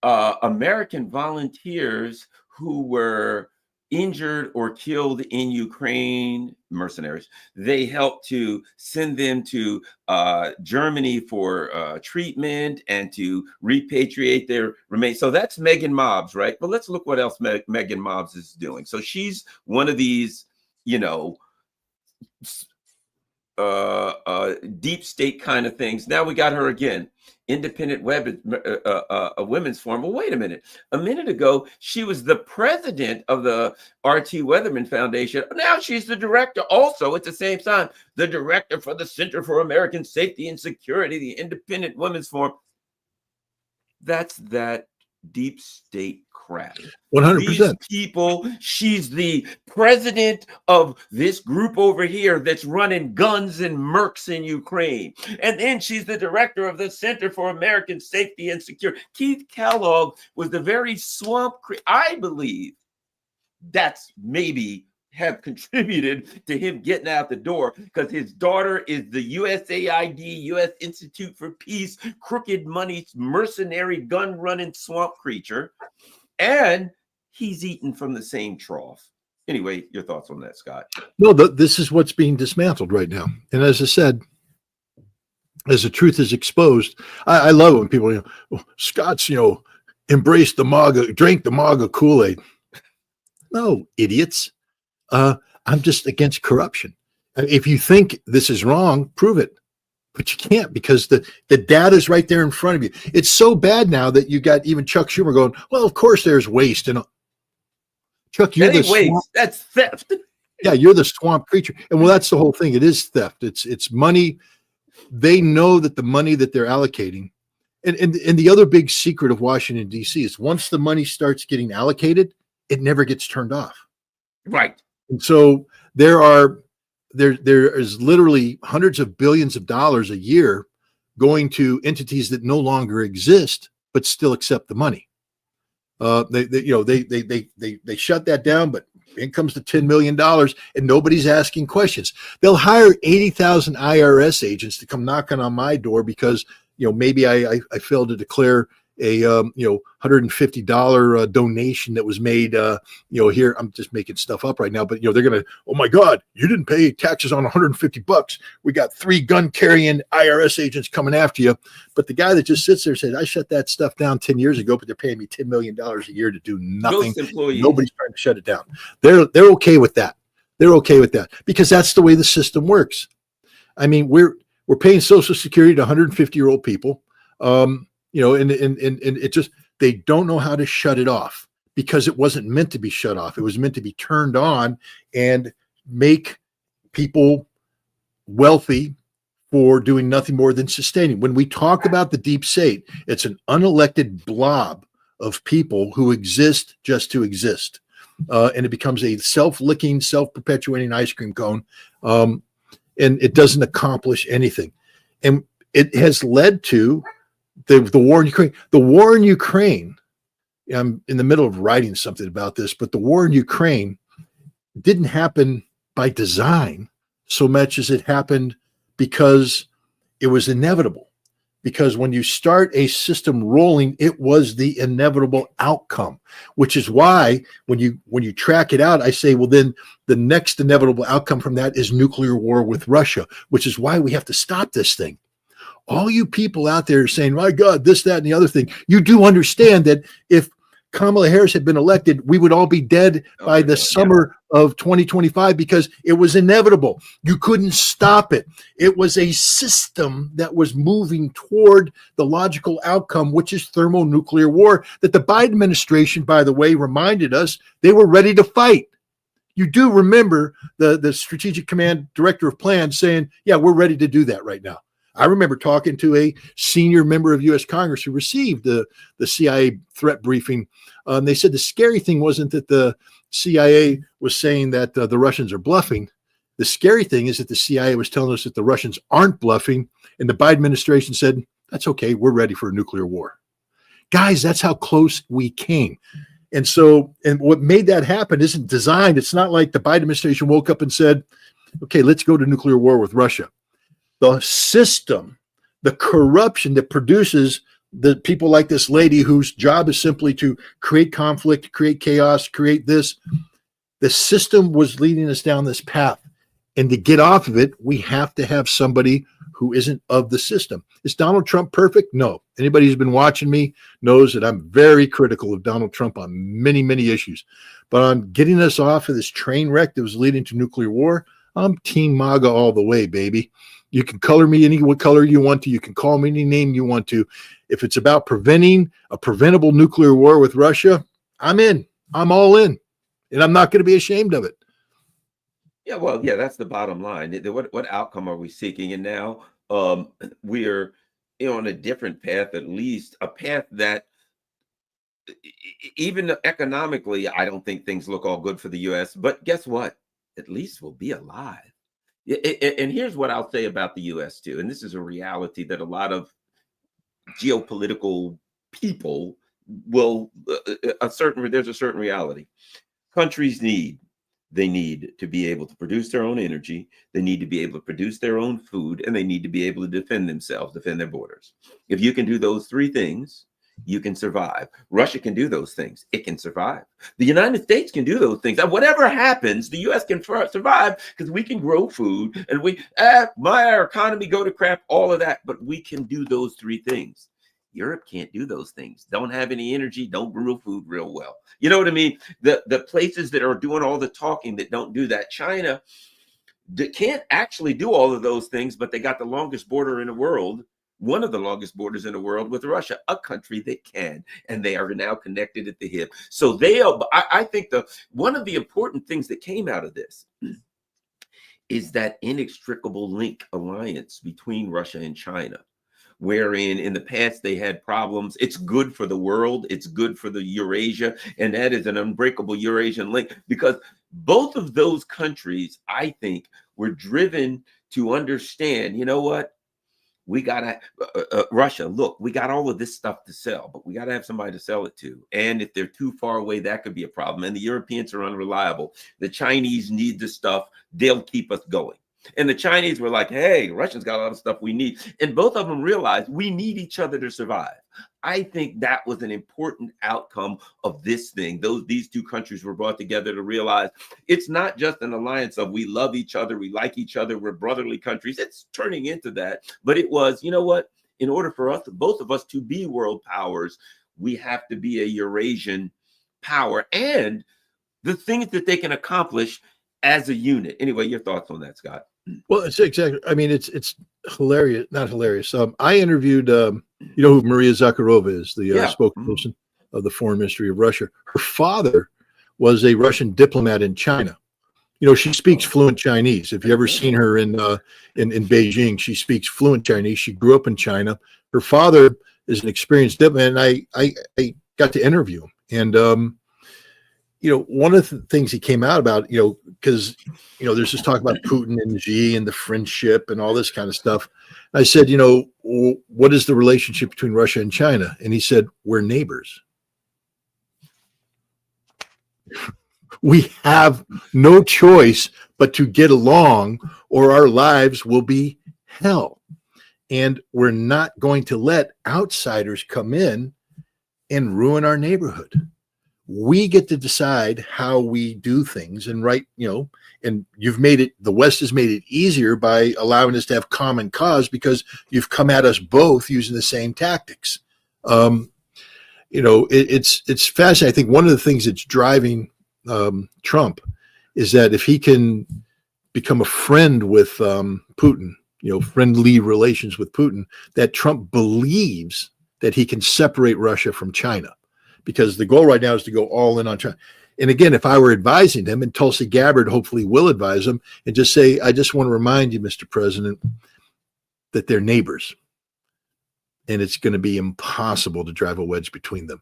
A: American volunteers who were injured or killed in Ukraine, mercenaries, they helped to send them to Germany for treatment and to repatriate their remains. So that's Megan Mobbs, right? But let's look what else Megan Mobbs is doing. So she's one of these, deep state kind of things. Now we got her again. Independent Women's Forum. Well, wait a minute. A minute ago, she was the president of the R.T. Weatherman Foundation. Now she's the director also at the same time, the director for the Center for American Safety and Security, the Independent Women's Forum. That's that deep state crap.
B: 100%.
A: These people, she's the president of this group over here that's running guns and mercs in Ukraine. And then she's the director of the Center for American Safety and Security. Keith Kellogg was the very swamp. I believe that's maybe have contributed to him getting out the door, because his daughter is the USAID, U.S. Institute for Peace, crooked money, mercenary, gun-running swamp creature, and he's eating from the same trough. Anyway, your thoughts on that, Scott?
B: No, this is what's being dismantled right now. And as I said, as the truth is exposed, I love it when people, Scott's, embraced the MAGA, drank the MAGA Kool-Aid. No, idiots. I'm just against corruption. If you think this is wrong, prove it. But you can't, because the data is right there in front of you. It's so bad now that you got even Chuck Schumer going, well, of course there's waste. And Chuck, you're the
A: waste. That's theft.
B: Yeah, you're the swamp creature. And well, that's the whole thing. It is theft. It's money. They know that the money that they're allocating, and the other big secret of Washington, D.C. is once the money starts getting allocated, it never gets turned off.
A: Right.
B: And so there is literally hundreds of billions of dollars a year going to entities that no longer exist, but still accept the money. They shut that down, but in comes the $10 million and nobody's asking questions. They'll hire 80,000 IRS agents to come knocking on my door because, maybe I failed to declare a $150 donation that was made here. I'm just making stuff up right now, but they're gonna, oh my God, you didn't pay taxes on $150. We got 3 gun carrying IRS agents coming after you. But the guy that just sits there said, I shut that stuff down 10 years ago, but they're paying me $10 million a year to do nothing.
A: Ghost employees.
B: Nobody's trying to shut it down. They're okay with that. They're okay with that because that's the way the system works. I mean, we're paying Social Security to 150-year-old people. And it just, they don't know how to shut it off because it wasn't meant to be shut off. It was meant to be turned on and make people wealthy for doing nothing more than sustaining. When we talk about the deep state, it's an unelected blob of people who exist just to exist. And it becomes a self-licking, self-perpetuating ice cream cone. And it doesn't accomplish anything. And it has led to the war in Ukraine. The war in Ukraine, I'm in the middle of writing something about this, but the war in Ukraine didn't happen by design so much as it happened because it was inevitable. Because when you start a system rolling, it was the inevitable outcome, which is why when you track it out, I say, well, then the next inevitable outcome from that is nuclear war with Russia, which is why we have to stop this thing. All you people out there saying, my God, this, that, and the other thing, you do understand that if Kamala Harris had been elected, we would all be dead by the summer of 2025 because it was inevitable. You couldn't stop it. It was a system that was moving toward the logical outcome, which is thermonuclear war, that the Biden administration, by the way, reminded us they were ready to fight. You do remember the Strategic Command Director of Plans saying, yeah, we're ready to do that right now. I remember talking to a senior member of U.S. Congress who received the CIA threat briefing. They said the scary thing wasn't that the CIA was saying that the Russians are bluffing. The scary thing is that the CIA was telling us that the Russians aren't bluffing. And the Biden administration said, that's okay. We're ready for a nuclear war. Guys, that's how close we came. And so, and what made that happen isn't designed. It's not like the Biden administration woke up and said, okay, let's go to nuclear war with Russia. The system, the corruption that produces the people like this lady whose job is simply to create conflict, create chaos, create this. The system was leading us down this path. And to get off of it, we have to have somebody who isn't of the system. Is Donald Trump perfect? No. Anybody who's been watching me knows that I'm very critical of Donald Trump on many, many issues. But on getting us off of this train wreck that was leading to nuclear war, I'm Team MAGA all the way, baby. You can color me any what color you want to. You can call me any name you want to. If it's about preventing a preventable nuclear war with Russia, I'm in. I'm all in. And I'm not going to be ashamed of it.
A: Yeah, well, yeah, that's the bottom line. What outcome are we seeking? And now we're on a different path, at least a path that even economically, I don't think things look all good for the U.S. But guess what? At least we'll be alive. And here's what I'll say about the U.S. too, and this is a reality that a lot of geopolitical people will there's a certain reality. Countries need to be able to produce their own energy. They need to be able to produce their own food, and they need to be able to defend themselves, defend their borders. If you can do those 3 things, you can survive. Russia can do those things. It can survive. The United States can do those things. Whatever happens, the U.S. can survive because we can grow food and our economy go to crap, all of that. But we can do those 3 things. Europe can't do those things. Don't have any energy, don't grow food real well. You know what I mean? The places that are doing all the talking that don't do that. China can't actually do all of those things, but they got the longest border in the world. One of the longest borders in the world with Russia, a country that can, and they are now connected at the hip. So I think one of the important things that came out of this is that inextricable link alliance between Russia and China, wherein in the past they had problems. It's good for the world. It's good for the Eurasia. And that is an unbreakable Eurasian link because both of those countries, I think, were driven to understand, you know what? We got to, Russia, look, we got all of this stuff to sell, but we got to have somebody to sell it to. And if they're too far away, that could be a problem. And the Europeans are unreliable. The Chinese need the stuff. They'll keep us going. And the Chinese were like, hey, Russians got a lot of stuff we need. And both of them realized we need each other to survive. I think that was an important outcome of this thing. These two countries were brought together to realize it's not just an alliance of we love each other, we like each other, we're brotherly countries. It's turning into that. But it was, you know what? In order for us, both of us, to be world powers, we have to be a Eurasian power and the things that they can accomplish as a unit. Anyway, your thoughts on that, Scott?
B: Well, it's exactly. I mean, it's hilarious. Not hilarious. I interviewed. You know who Maria Zakharova is, the spokesperson of the Foreign Ministry of Russia. Her father was a Russian diplomat in China. You know, she speaks fluent Chinese. If you ever seen her in Beijing, she speaks fluent Chinese. She grew up in China. Her father is an experienced diplomat, and I got to interview him. And you know, one of the things he came out about, you know, because, you know, there's this talk about Putin and Xi and the friendship and all this kind of stuff. I said, you know, what is the relationship between Russia and China? And he said, we're neighbors. We have no choice but to get along or our lives will be hell. And we're not going to let outsiders come in and ruin our neighborhood. We get to decide how we do things. And right, you know, and you've made it, the West has made it easier by allowing us to have common cause because you've come at us both using the same tactics. You know, it's fascinating. I think one of the things that's driving Trump is that if he can become a friend with Putin, you know, friendly relations with Putin, that Trump believes that he can separate Russia from China. Because the goal right now is to go all in on China. And again, if I were advising him, and Tulsi Gabbard hopefully will advise him, and just say, I just want to remind you, Mr. President, that they're neighbors. And it's going to be impossible to drive a wedge between them.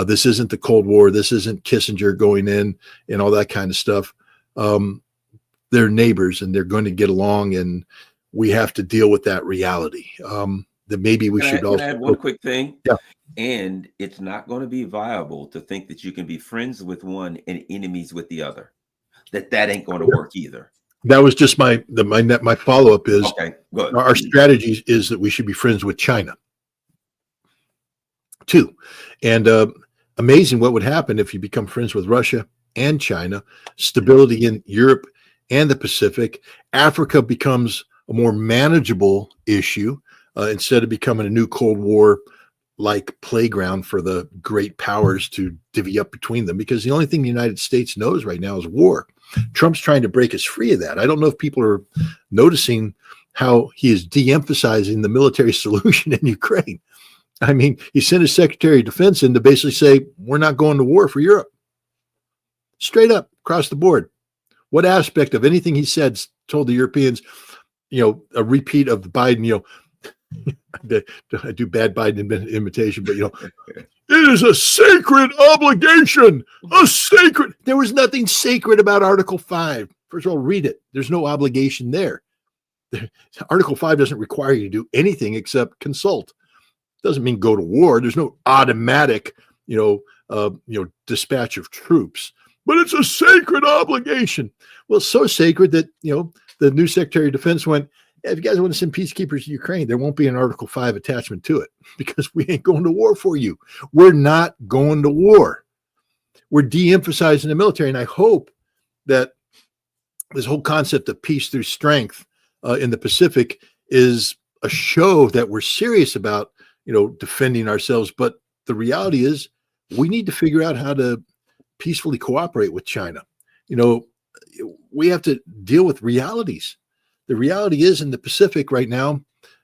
B: This isn't the Cold War. This isn't Kissinger going in and all that kind of stuff. They're neighbors, and they're going to get along, and we have to deal with that reality. That maybe we should also
A: add one quick thing.
B: Yeah.
A: And it's not going to be viable to think that you can be friends with one and enemies with the other. That ain't going to work either.
B: That was just my follow-up is
A: okay, good.
B: Our strategy is that we should be friends with China too. And amazing what would happen if you become friends with Russia and China, stability in Europe and the Pacific. Africa becomes a more manageable issue instead of becoming a new Cold War like playground for the great powers to divvy up between them, because the only thing the United States knows right now is war. Trump's trying to break us free of that. I don't know if people are noticing how he is de-emphasizing the military solution in Ukraine. I mean, he sent his Secretary of Defense in to basically say, we're not going to war for Europe. Straight up across the board. What aspect of anything he said told the Europeans, you know, a repeat of the Biden, you know, I do bad Biden imitation, but, you know, it is a sacred obligation, there was nothing sacred about Article 5. First of all, read it. There's no obligation there. Article 5 doesn't require you to do anything except consult. Doesn't mean go to war. There's no automatic, dispatch of troops, but it's a sacred obligation. Well, it's so sacred that, you know, the new Secretary of Defense went, if you guys want to send peacekeepers to Ukraine, there won't be an Article 5 attachment to it because we ain't going to war for you. We're not going to war. We're de-emphasizing the military. And I hope that this whole concept of peace through strength in the Pacific is a show that we're serious about, you know, defending ourselves. But the reality is we need to figure out how to peacefully cooperate with China. You know, we have to deal with realities. The reality is in the Pacific right now,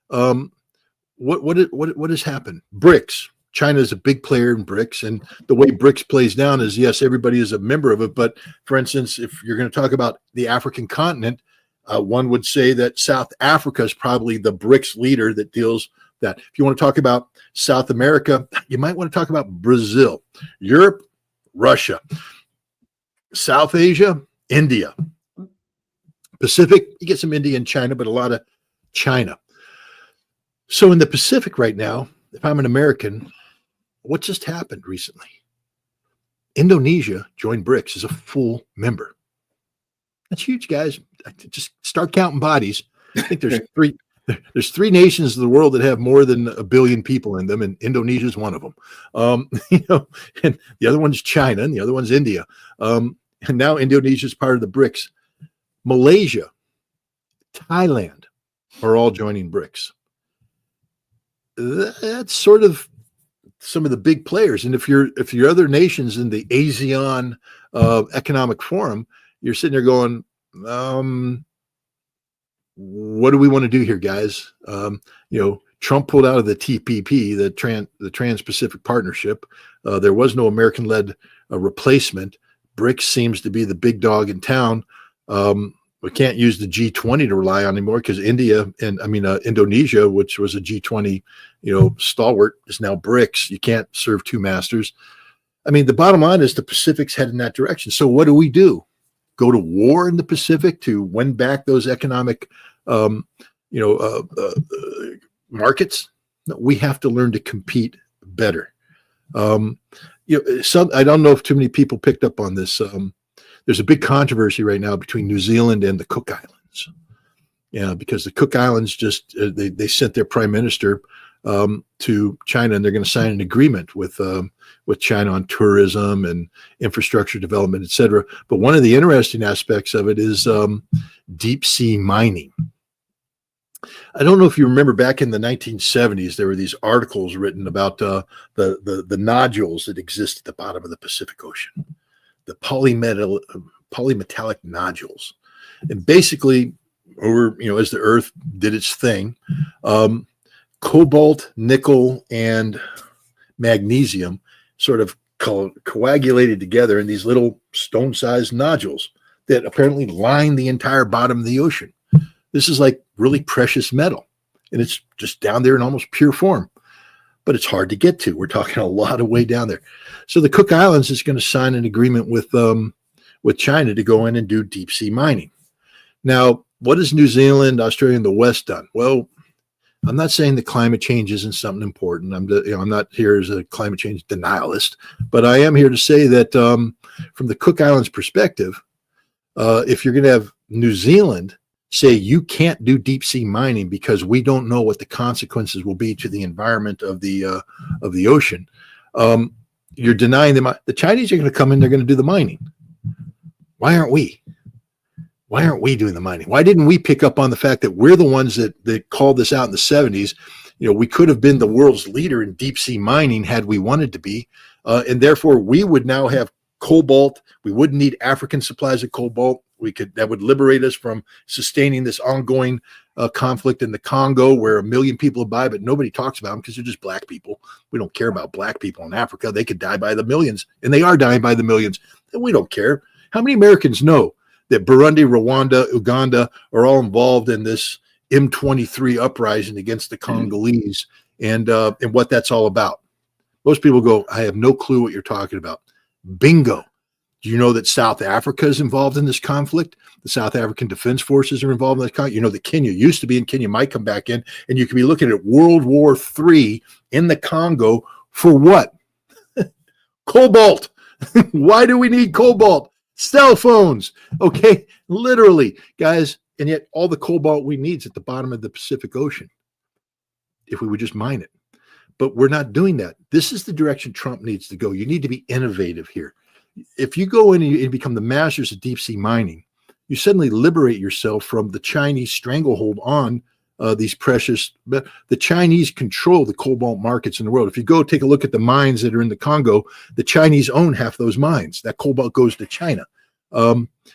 B: what has happened? BRICS. China is a big player in BRICS, and the way BRICS plays down is, yes, everybody is a member of it. But for instance, if you're going to talk about the African continent, one would say that South Africa is probably the BRICS leader that deals that. If you want to talk about South America, you might want to talk about Brazil, Europe, Russia, South Asia, India. Pacific, you get some India and China, but a lot of China. So in the Pacific right now, if I'm an American, what just happened recently? Indonesia joined BRICS as a full member. That's huge, guys. Just start counting bodies. I think there's three nations of the world that have more than 1 billion people in them, and Indonesia is one of them. And the other one's China, and the other one's India. And now Indonesia is part of the BRICS. Malaysia, Thailand are all joining BRICS. That's sort of some of the big players. And if you're other nations in the ASEAN Economic Forum, you're sitting there going, what do we want to do here, guys? Trump pulled out of the TPP, the Trans-Pacific Partnership. There was no American-led replacement. BRICS seems to be the big dog in town. We can't use the G20 to rely on anymore because Indonesia, which was a G20, stalwart, is now BRICS. You can't serve two masters. I mean, the bottom line is the Pacific's heading that direction. So what do? Go to war in the Pacific to win back those economic, markets? No, we have to learn to compete better. I don't know if too many people picked up on this. There's a big controversy right now between New Zealand and the Cook Islands. Yeah, because the Cook Islands just they sent their prime minister to China, and they're going to sign an agreement with China on tourism and infrastructure development, et cetera. But one of the interesting aspects of it is deep sea mining. I don't know if you remember back in the 1970s, there were these articles written about the nodules that exist at the bottom of the Pacific Ocean, the polymetallic nodules. And basically, as the Earth did its thing, cobalt, nickel, and magnesium sort of coagulated together in these little stone-sized nodules that apparently line the entire bottom of the ocean. This is like really precious metal, and it's just down there in almost pure form, but it's hard to get to. We're talking a lot of way down there. So the Cook Islands is going to sign an agreement with China to go in and do deep sea mining. Now, what has New Zealand, Australia, and the West done? Well, I'm not saying that climate change isn't something important. I'm not here as a climate change denialist, but I am here to say that from the Cook Islands perspective, if you're going to have New Zealand say you can't do deep sea mining because we don't know what the consequences will be to the environment of the ocean, you're denying them. The Chinese are going to come in, they're going to do the mining. Why aren't we? Why aren't we doing the mining? Why didn't we pick up on the fact that we're the ones that called this out in the 70s? We could have been the world's leader in deep sea mining had we wanted to be. And therefore we would now have cobalt. We wouldn't need African supplies of cobalt. That would liberate us from sustaining this ongoing conflict in the Congo, where 1 million people die, but nobody talks about them because they're just black people. We don't care about black people in Africa. They could die by the millions, and they are dying by the millions, and we don't care. How many Americans know that Burundi, Rwanda, Uganda are all involved in this M23 uprising against the Congolese and what that's all about? Most people go, I have no clue what you're talking about. Bingo. Do you know that South Africa is involved in this conflict? The South African Defense Forces are involved in this conflict. You know that Kenya used to be, and Kenya might come back in, and you could be looking at World War III in the Congo for what? Cobalt. Why do we need cobalt? Cell phones. Okay, literally, guys, and yet all the cobalt we need is at the bottom of the Pacific Ocean if we would just mine it. But we're not doing that. This is the direction Trump needs to go. You need to be innovative here. If you go in and you become the masters of deep sea mining, you suddenly liberate yourself from the Chinese stranglehold on these precious. But the Chinese control the cobalt markets in the world. If you go take a look at the mines that are in the Congo, the Chinese own half those mines. That cobalt goes to China.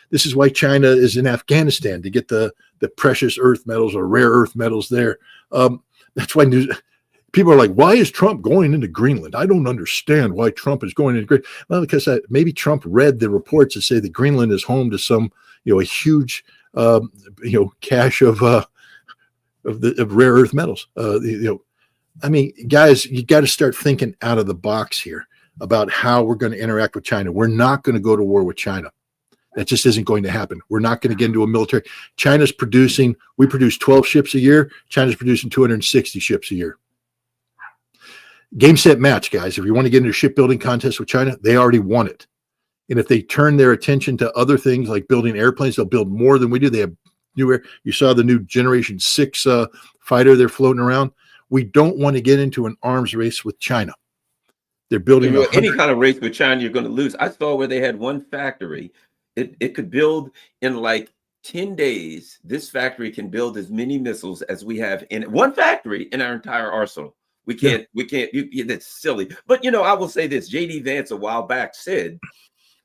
B: This is why China is in Afghanistan to get the precious earth metals or rare earth metals there. That's why people are like, why is Trump going into Greenland? I don't understand why Trump is going into Greenland. Well, because maybe Trump read the reports that say that Greenland is home to some, a huge, cache of rare earth metals. I mean, guys, you got to start thinking out of the box here about how we're going to interact with China. We're not going to go to war with China. That just isn't going to happen. We're not going to get into a military. We produce 12 ships a year. China's producing 260 ships a year. Game, set, match, guys. If you want to get into a shipbuilding contest with China, they already won it. And if they turn their attention to other things like building airplanes, they'll build more than we do. They have newer. You saw the new Generation 6 fighter they're floating around. We don't want to get into an arms race with China. They're building
A: any kind of race with China, you're going to lose. I saw where they had one factory. It could build in like 10 days. This factory can build as many missiles as we have in one factory in our entire arsenal. We can't. That's silly. But I will say this: J.D. Vance a while back said,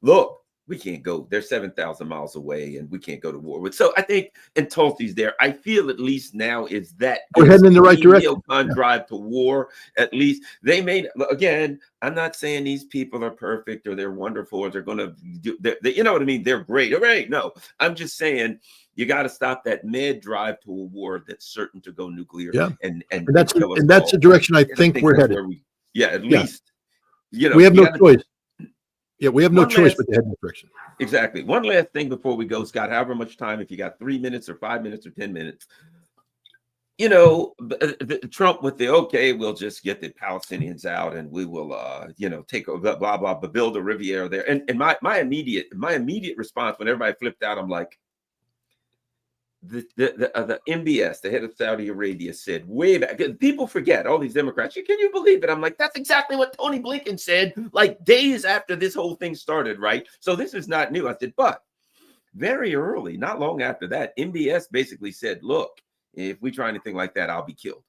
A: "Look, we can't go. They're 7,000 miles away, and we can't go to war with." So I think, and Tulsi's there. I feel at least now is that
B: we're heading in the right direction.
A: Drive to war. At least they made. Again, I'm not saying these people are perfect or they're wonderful or they're going to do. You know what I mean? They're great. All right. No, I'm just saying you got to stop that mad drive to a war that's certain to go nuclear.
B: Yeah,
A: and
B: that's the direction I think we're headed.
A: At least
B: we have no choice. Yeah, we have no choice but to head in that direction.
A: Exactly. One last thing before we go, Scott, however much time, if you got 3 minutes or 5 minutes or 10 minutes, Trump with the, okay, we'll just get the Palestinians out and we will, take over, blah, blah, but build a Riviera there. And my immediate response when everybody flipped out, I'm like, the MBS, the head of Saudi Arabia, said way back. People forget, all these Democrats. Can you believe it? I'm like, that's exactly what Tony Blinken said, like days after this whole thing started, right? So this is not new. I said, but very early, not long after that, MBS basically said, look, if we try anything like that, I'll be killed.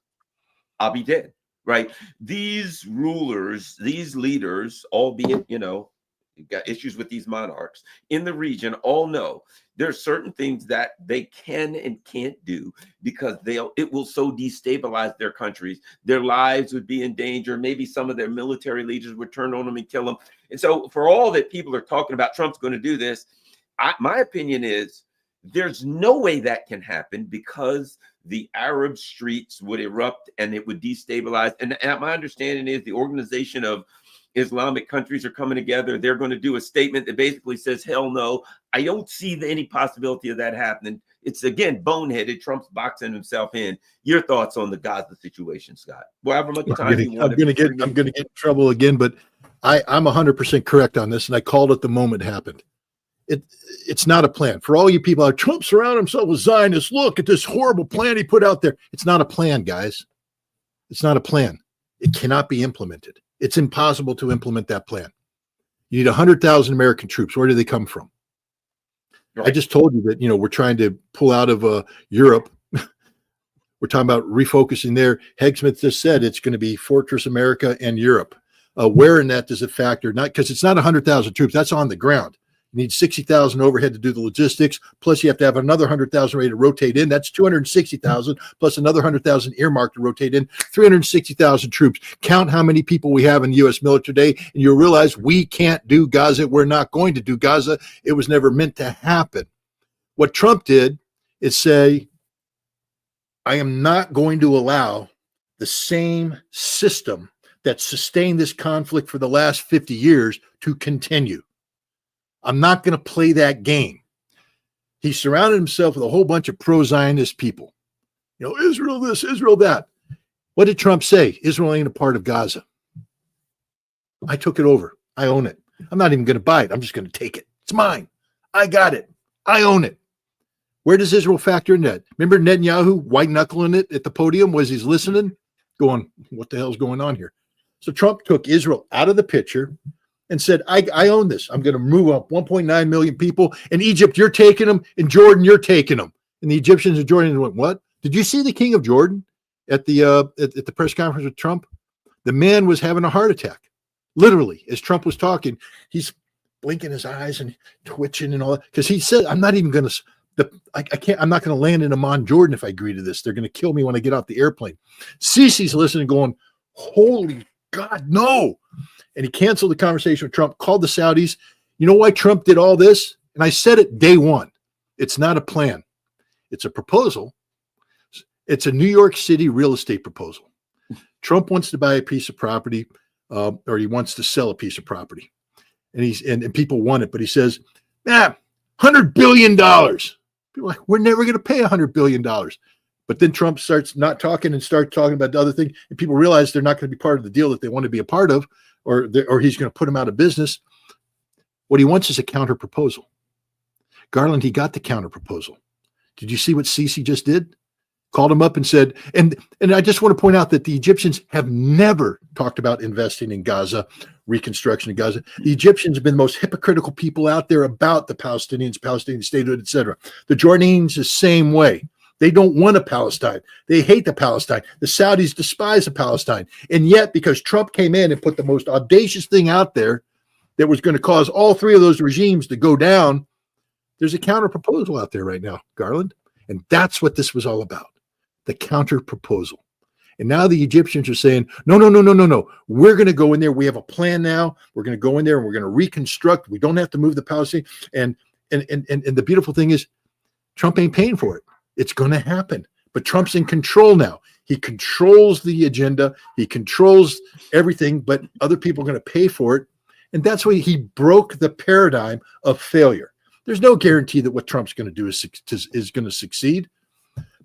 A: I'll be dead, right? These rulers, these leaders, albeit, you've got issues with these monarchs in the region, all know there's certain things that they can and can't do because it will so destabilize their countries. Their lives would be in danger. Maybe some of their military leaders would turn on them and kill them. And so for all that people are talking about, Trump's going to do this, my opinion is there's no way that can happen because the Arab streets would erupt and it would destabilize. And my understanding is the Organization of Islamic Countries are coming together. They're going to do a statement that basically says, hell no. I don't see any possibility of that happening. It's, again, boneheaded. Trump's boxing himself in. Your thoughts on the Gaza situation, Scott? Well, however much time you want.
B: I'm going to get in trouble again, but I'm 100% correct on this, and I called it the moment it happened. It's not a plan. For all you people out, Trump surrounded himself with Zionists. Look at this horrible plan he put out there. It's not a plan, guys. It's not a plan. It cannot be implemented. It's impossible to implement that plan. You need 100,000 American troops. Where do they come from? Right. I just told you that, we're trying to pull out of Europe. We're talking about refocusing there. Hegsmith just said it's going to be Fortress America and Europe. Where in that does it factor? Not because it's not 100,000 troops. That's on the ground. You need 60,000 overhead to do the logistics. Plus, you have to have another 100,000 ready to rotate in. That's 260,000 plus another 100,000 earmarked to rotate in. 360,000 troops. Count how many people we have in the U.S. military today, and you'll realize we can't do Gaza. We're not going to do Gaza. It was never meant to happen. What Trump did is say, I am not going to allow the same system that sustained this conflict for the last 50 years to continue. I'm not going to play that game. He surrounded himself with a whole bunch of pro-Zionist people. Israel this, Israel that. What did Trump say? Israel ain't a part of Gaza. I took it over. I own it. I'm not even going to buy it. I'm just going to take it. It's mine. I got it. I own it. Where does Israel factor in that? Remember Netanyahu white-knuckling it at the podium? Was he's listening? Going, what the hell's going on here? So Trump took Israel out of the picture and said, I own this. I'm going to move up 1.9 million people. In Egypt, you're taking them. In Jordan, you're taking them. And the Egyptians and Jordanians went, what? Did you see the king of Jordan at the press conference with Trump? The man was having a heart attack. Literally, as Trump was talking, he's blinking his eyes and twitching and all that. Because he said, I'm not even going to, I'm not going to land in Amman, Jordan if I agree to this. They're going to kill me when I get off the airplane. Sisi's listening going, holy God, no. And he canceled the conversation with Trump, called the Saudis. You know why Trump did all this? And I said it day one. It's not a plan. It's a proposal. It's a New York City real estate proposal. Trump wants to buy a piece of property, or he wants to sell a piece of property. And people want it, but he says, $100 billion. People are like, we're never going to pay $100 billion. But then Trump starts not talking and starts talking about the other thing. And people realize they're not going to be part of the deal that they want to be a part of, or he's going to put them out of business. What he wants is a counter proposal. Garland, he got the counter proposal. Did you see what Sisi just did? Called him up and said, and I just want to point out that the Egyptians have never talked about investing in Gaza, reconstruction of Gaza. The Egyptians have been the most hypocritical people out there about the Palestinians, Palestinian statehood, etc. The Jordanians the same way. They don't want a Palestine. They hate the Palestine. The Saudis despise the Palestine. And yet, because Trump came in and put the most audacious thing out there that was going to cause all three of those regimes to go down, there's a counter proposal out there right now, Garland. And that's what this was all about. The counter proposal. And now the Egyptians are saying, no. We're going to go in there. We have a plan now. We're going to go in there and we're going to reconstruct. We don't have to move the Palestinians. And the beautiful thing is Trump ain't paying for it. It's going to happen. But Trump's in control now. He controls the agenda. He controls everything, but other people are going to pay for it. And that's why he broke the paradigm of failure. There's no guarantee that what Trump's going to do is going to succeed.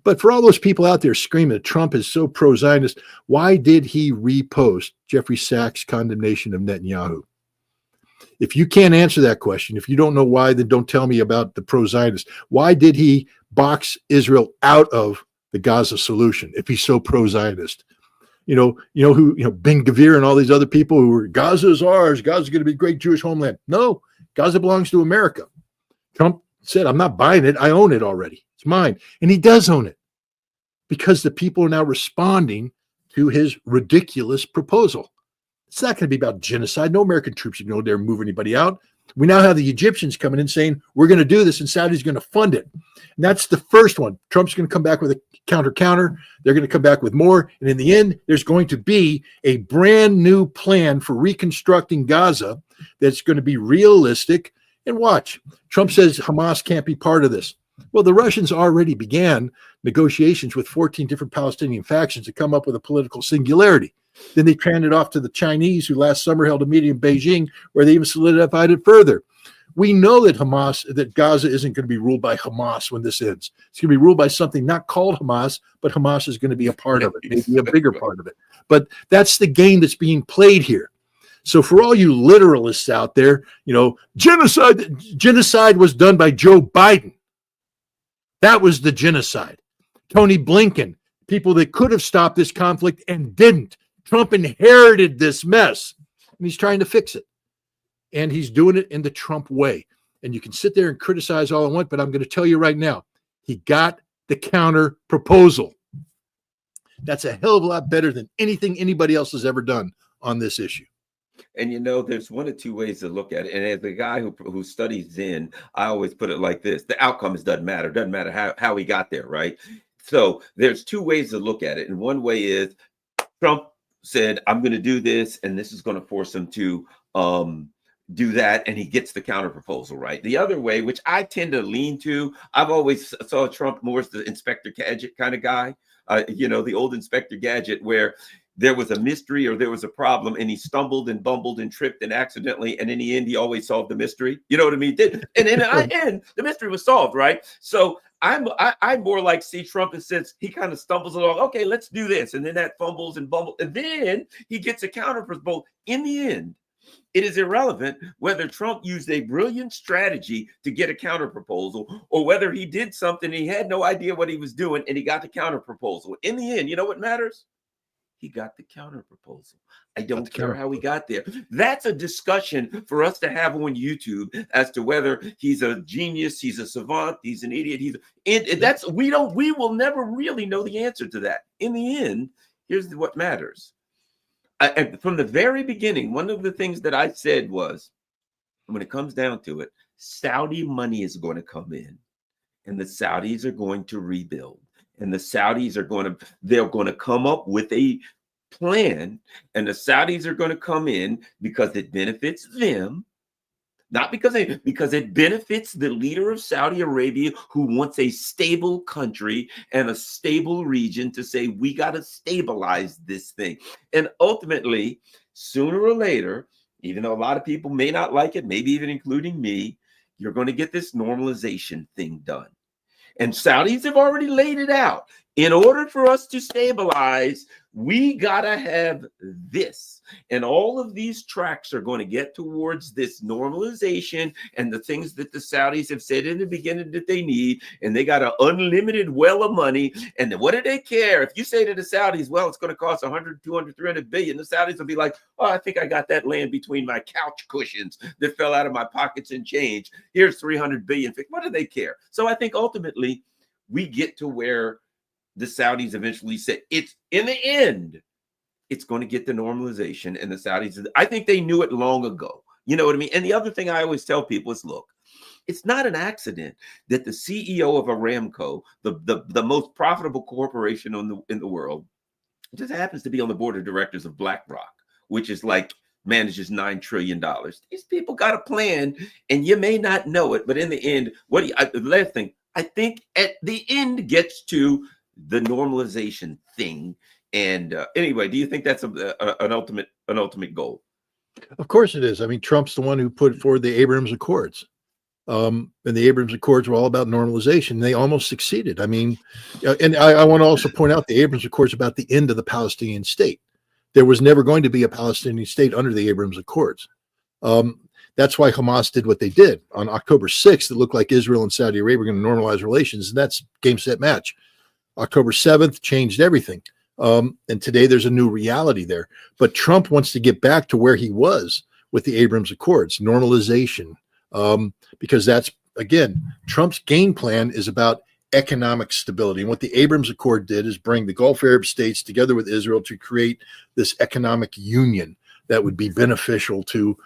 B: But for all those people out there screaming that Trump is so pro-Zionist, why did he repost Jeffrey Sachs' condemnation of Netanyahu? If you can't answer that question, if you don't know why, then don't tell me about the pro-Zionist. Why did he box Israel out of the Gaza solution if he's so pro-Zionist? Ben Gvir and all these other people who were, Gaza is ours, Gaza is going to be a great Jewish homeland. No, Gaza belongs to America. Trump said, I'm not buying it. I own it already. It's mine. And he does own it because the people are now responding to his ridiculous proposal. It's not going to be about genocide. No American troops are going to go there and move anybody out. We now have the Egyptians coming in saying, we're going to do this, and Saudi's going to fund it. And that's the first one. Trump's going to come back with a counter. They're going to come back with more. And in the end, there's going to be a brand new plan for reconstructing Gaza that's going to be realistic. And watch, Trump says Hamas can't be part of this. Well, the Russians already began negotiations with 14 different Palestinian factions to come up with a political singularity. Then they turned it off to the Chinese, who last summer held a meeting in Beijing, where they even solidified it further. We know that Gaza isn't going to be ruled by Hamas when this ends. It's going to be ruled by something not called Hamas, but Hamas is going to be a part of it, maybe a bigger part of it. But that's the game that's being played here. So for all you literalists out there, genocide was done by Joe Biden. That was the genocide. Tony Blinken, people that could have stopped this conflict and didn't. Trump inherited this mess, and he's trying to fix it. And he's doing it in the Trump way. And you can sit there and criticize all I want, but I'm going to tell you right now, he got the counter proposal. That's a hell of a lot better than anything anybody else has ever done on this issue.
A: And there's one or two ways to look at it. And as a guy who studies Zen, I always put it like this: the outcomes doesn't matter. Doesn't matter how he got there, right? So there's two ways to look at it. And one way is Trump said, I'm going to do this, and this is going to force him to do that, and he gets the counter proposal, right? The other way, which I tend to lean to, I've always saw Trump more as the Inspector Gadget kind of guy, the old Inspector Gadget, where there was a mystery or there was a problem, and he stumbled and bumbled and tripped and accidentally, and in the end, he always solved the mystery. You know what I mean? And in the end, the mystery was solved, right? So I'm more like see Trump, and since he kind of stumbles along, okay, let's do this, and then that fumbles and bumbles, and then he gets a counter proposal. In the end, it is irrelevant whether Trump used a brilliant strategy to get a counter proposal or whether he did something and he had no idea what he was doing and he got the counter proposal. In the end, you know what matters? He got the counter proposal. I don't care how he got there. That's a discussion for us to have on YouTube as to whether he's a genius, he's a savant, he's an idiot. We will never really know the answer to that. In the end, here's what matters. And from the very beginning, one of the things that I said was, when it comes down to it, Saudi money is going to come in, and the Saudis are going to rebuild. And the Saudis they're going to come up with a plan, and the Saudis are going to come in because it benefits them, not because it benefits the leader of Saudi Arabia, who wants a stable country and a stable region, to say, we got to stabilize this thing. And ultimately, sooner or later, even though a lot of people may not like it, maybe even including me, you're going to get this normalization thing done. And Saudis have already laid it out. In order for us to stabilize, we gotta have this. And all of these tracks are going to get towards this normalization and the things that the Saudis have said in the beginning that they need. And they got an unlimited well of money. And what do they care? If you say to the Saudis, well, it's going to cost 100, 200, 300 billion, the Saudis will be like, oh, I think I got that land between my couch cushions that fell out of my pockets and change. Here's 300 billion. What do they care? So I think ultimately we get to where the Saudis eventually said, it's in the end, it's going to get the normalization. And the Saudis, I think they knew it long ago. You know what I mean? And the other thing I always tell people is, look, it's not an accident that the CEO of Aramco, the most profitable corporation in the world, just happens to be on the board of directors of BlackRock, which is like manages $9 trillion. These people got a plan, and you may not know it, but in the end, the last thing, I think at the end gets to the normalization thing. And anyway, do you think that's an ultimate goal?
B: Of course it is. I mean, Trump's the one who put forward the Abraham Accords. And the Abraham Accords were all about normalization. They almost succeeded. I mean, and I want to also point out the Abraham Accords about the end of the Palestinian state. There was never going to be a Palestinian state under the Abraham Accords. That's why Hamas did what they did. On October 6th, it looked like Israel and Saudi Arabia were going to normalize relations, and that's game, set, match. October 7th changed everything. And today there's a new reality there. But Trump wants to get back to where he was with the Abraham Accords, normalization, because that's, again, Trump's game plan is about economic stability. And what the Abraham Accord did is bring the Gulf Arab states together with Israel to create this economic union that would be beneficial to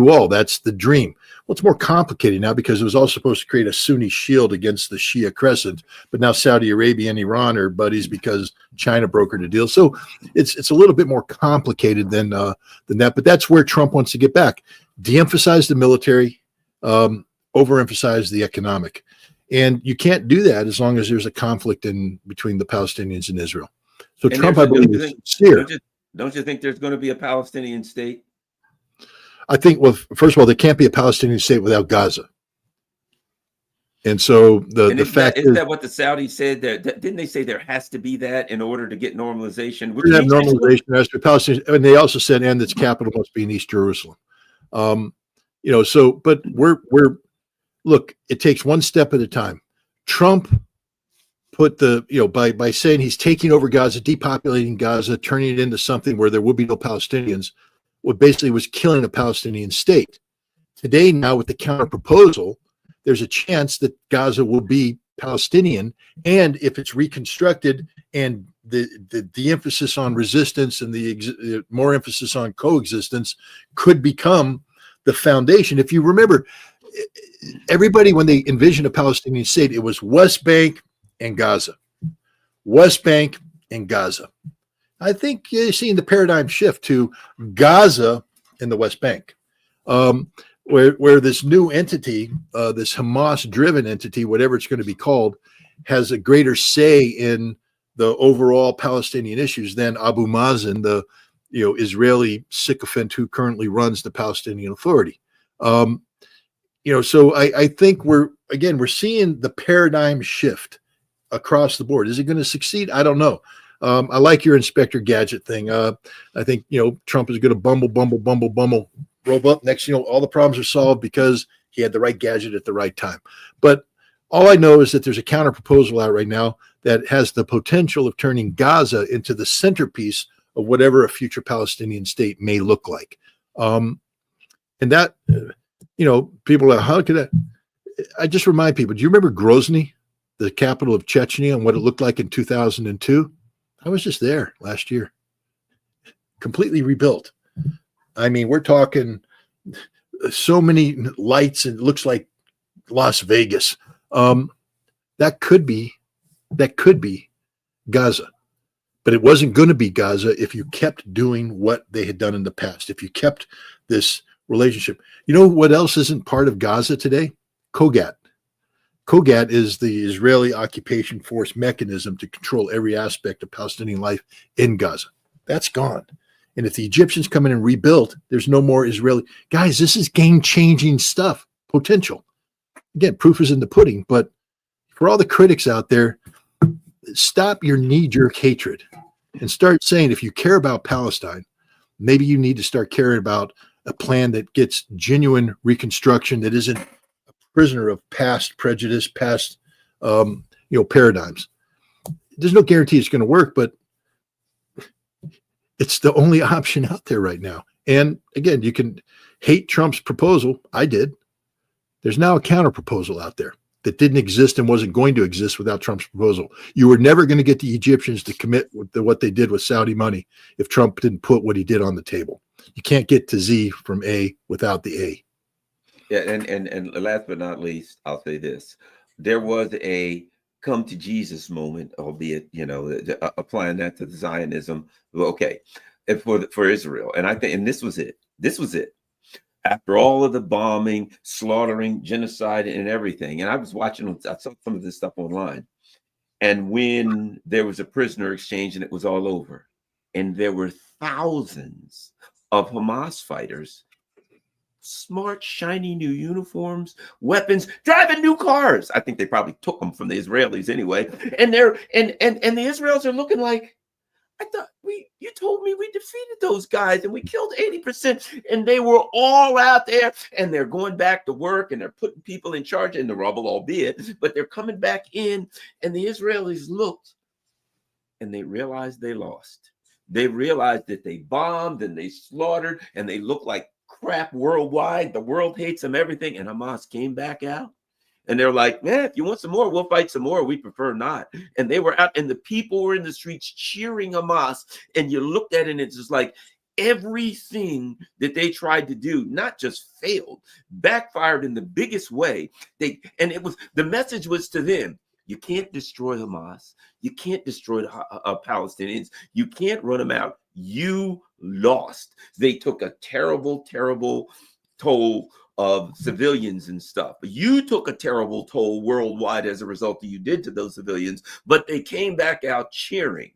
B: all. That's the dream. Well, it's more complicated now because it was all supposed to create a Sunni shield against the Shia crescent, but now Saudi Arabia and Iran are buddies because China brokered a deal. So it's a little bit more complicated than that. But that's where Trump wants to get back: de-emphasize the military, overemphasize the economic, and you can't do that as long as there's a conflict between the Palestinians and Israel. So and Trump, I believe, is sincere.
A: Don't you think there's going to be a Palestinian state?
B: I think, well, first of all, there can't be a Palestinian state without Gaza. And so the fact
A: isn't that what the Saudis said? Didn't they say there has to be that in order to get normalization?
B: We're going to have normalization as to Palestinians, and they also said, and its capital must be in East Jerusalem. So, but we're look, it takes one step at a time. Trump put by saying he's taking over Gaza, depopulating Gaza, turning it into something where there will be no Palestinians, what basically was killing a Palestinian state. Today, now with the counter proposal, there's a chance that Gaza will be Palestinian, and if it's reconstructed and the emphasis on resistance and the more emphasis on coexistence could become the foundation. If you remember, everybody, when they envisioned a Palestinian state, it was West Bank and Gaza. West Bank and Gaza. I think you're seeing the paradigm shift to Gaza and the West Bank, where this new entity, this Hamas-driven entity, whatever it's going to be called, has a greater say in the overall Palestinian issues than Abu Mazen, the Israeli sycophant who currently runs the Palestinian Authority. So I think we're seeing the paradigm shift across the board. Is it going to succeed? I don't know. I like your Inspector Gadget thing. I think, Trump is going to bumble, rope up. Next, all the problems are solved because he had the right gadget at the right time. But all I know is that there's a counter proposal out right now that has the potential of turning Gaza into the centerpiece of whatever a future Palestinian state may look like. And that, people are like, how could that? I just remind people, do you remember Grozny, the capital of Chechnya, and what it looked like in 2002? I was just there last year. Completely rebuilt. I mean, we're talking so many lights, and it looks like Las Vegas. That could be Gaza. But it wasn't going to be Gaza if you kept doing what they had done in the past, if you kept this relationship. You know what else isn't part of Gaza today? COGAT. COGAT is the Israeli occupation force mechanism to control every aspect of Palestinian life in Gaza. That's gone. And if the Egyptians come in and rebuild, there's no more Israeli. Guys, this is game-changing stuff, potential. Again, proof is in the pudding, but for all the critics out there, stop your knee-jerk hatred and start saying, if you care about Palestine, maybe you need to start caring about a plan that gets genuine reconstruction, that isn't a prisoner of past prejudice, past paradigms. There's no guarantee it's going to work, but it's the only option out there right now. And again, you can hate Trump's proposal. I did. There's now a counter proposal out there that didn't exist and wasn't going to exist without Trump's proposal. You were never going to get the Egyptians to commit what they did with Saudi money if Trump didn't put what he did on the table. You can't get to Z from A without the A.
A: Yeah, and last but not least, I'll say this. There was a come to Jesus moment, albeit, applying that to the Zionism. Okay, for Israel. And I think, and this was it. This was it. After all of the bombing, slaughtering, genocide, and everything. And I was watching, I saw some of this stuff online. And when there was a prisoner exchange and it was all over, and there were thousands of Hamas fighters, smart, shiny new uniforms, weapons, driving new cars. I think they probably took them from the Israelis anyway. And the Israelis are looking like, I thought you told me we defeated those guys and we killed 80%, and they were all out there and they're going back to work and they're putting people in charge in the rubble, albeit, but they're coming back in. And the Israelis looked and they realized they lost. They realized that they bombed and they slaughtered and they looked like crap worldwide. The world hates them, everything. And Hamas came back out. And they're like, man, if you want some more, we'll fight some more. We prefer not. And they were out, and the people were in the streets cheering Hamas. And you looked at it, and it's just like everything that they tried to do, not just failed, backfired in the biggest way. The message was to them: you can't destroy Hamas. You can't destroy the Palestinians. You can't run them out. You lost. They took a terrible, terrible toll of civilians and stuff. You took a terrible toll worldwide as a result of what you did to those civilians, but they came back out cheering,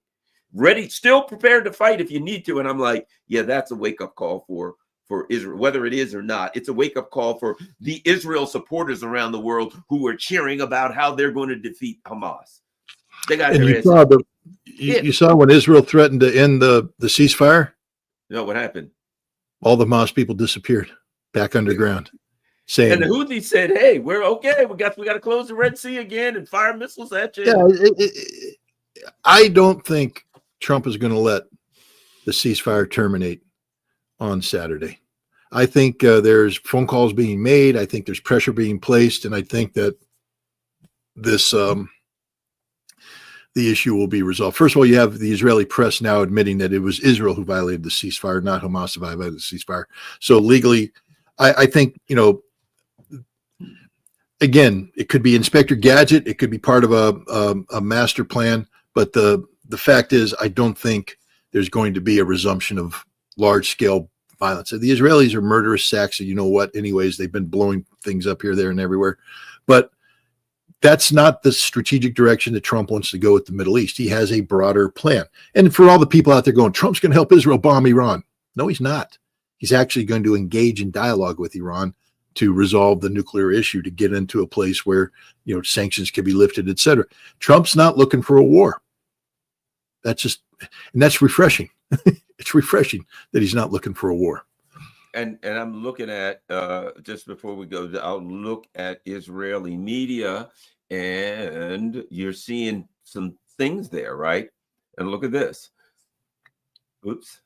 A: ready, still prepared to fight if you need to. And I'm like, yeah, that's a wake-up call for Israel, whether it is or not. It's a wake-up call for the Israel supporters around the world who are cheering about how they're going to defeat Hamas. They got their asses.
B: You saw when Israel threatened to end the ceasefire?
A: You know what happened?
B: All the Hamas people disappeared back underground.
A: And the Houthis said, hey, we're okay. We got to close the Red Sea again and fire missiles at you.
B: Yeah, I don't think Trump is going to let the ceasefire terminate on Saturday. I think there's phone calls being made. I think there's pressure being placed. And I think that this the issue will be resolved. First of all, you have the Israeli press now admitting that it was Israel who violated the ceasefire, not Hamas who violated the ceasefire. So legally, I think, again, it could be Inspector Gadget. It could be part of a master plan. But the fact is, I don't think there's going to be a resumption of large-scale violence. The Israelis are murderous sacks, and you know what? Anyways, they've been blowing things up here, there, and everywhere. But that's not the strategic direction that Trump wants to go with the Middle East. He has a broader plan. And for all the people out there going, Trump's going to help Israel bomb Iran. No, he's not. He's actually going to engage in dialogue with Iran to resolve the nuclear issue, to get into a place where, sanctions can be lifted, et cetera. Trump's not looking for a war. That's refreshing. It's refreshing that he's not looking for a war.
A: And I'm looking at, just before we go, I'll look at Israeli media, and you're seeing some things there, right? And look at this. Oops.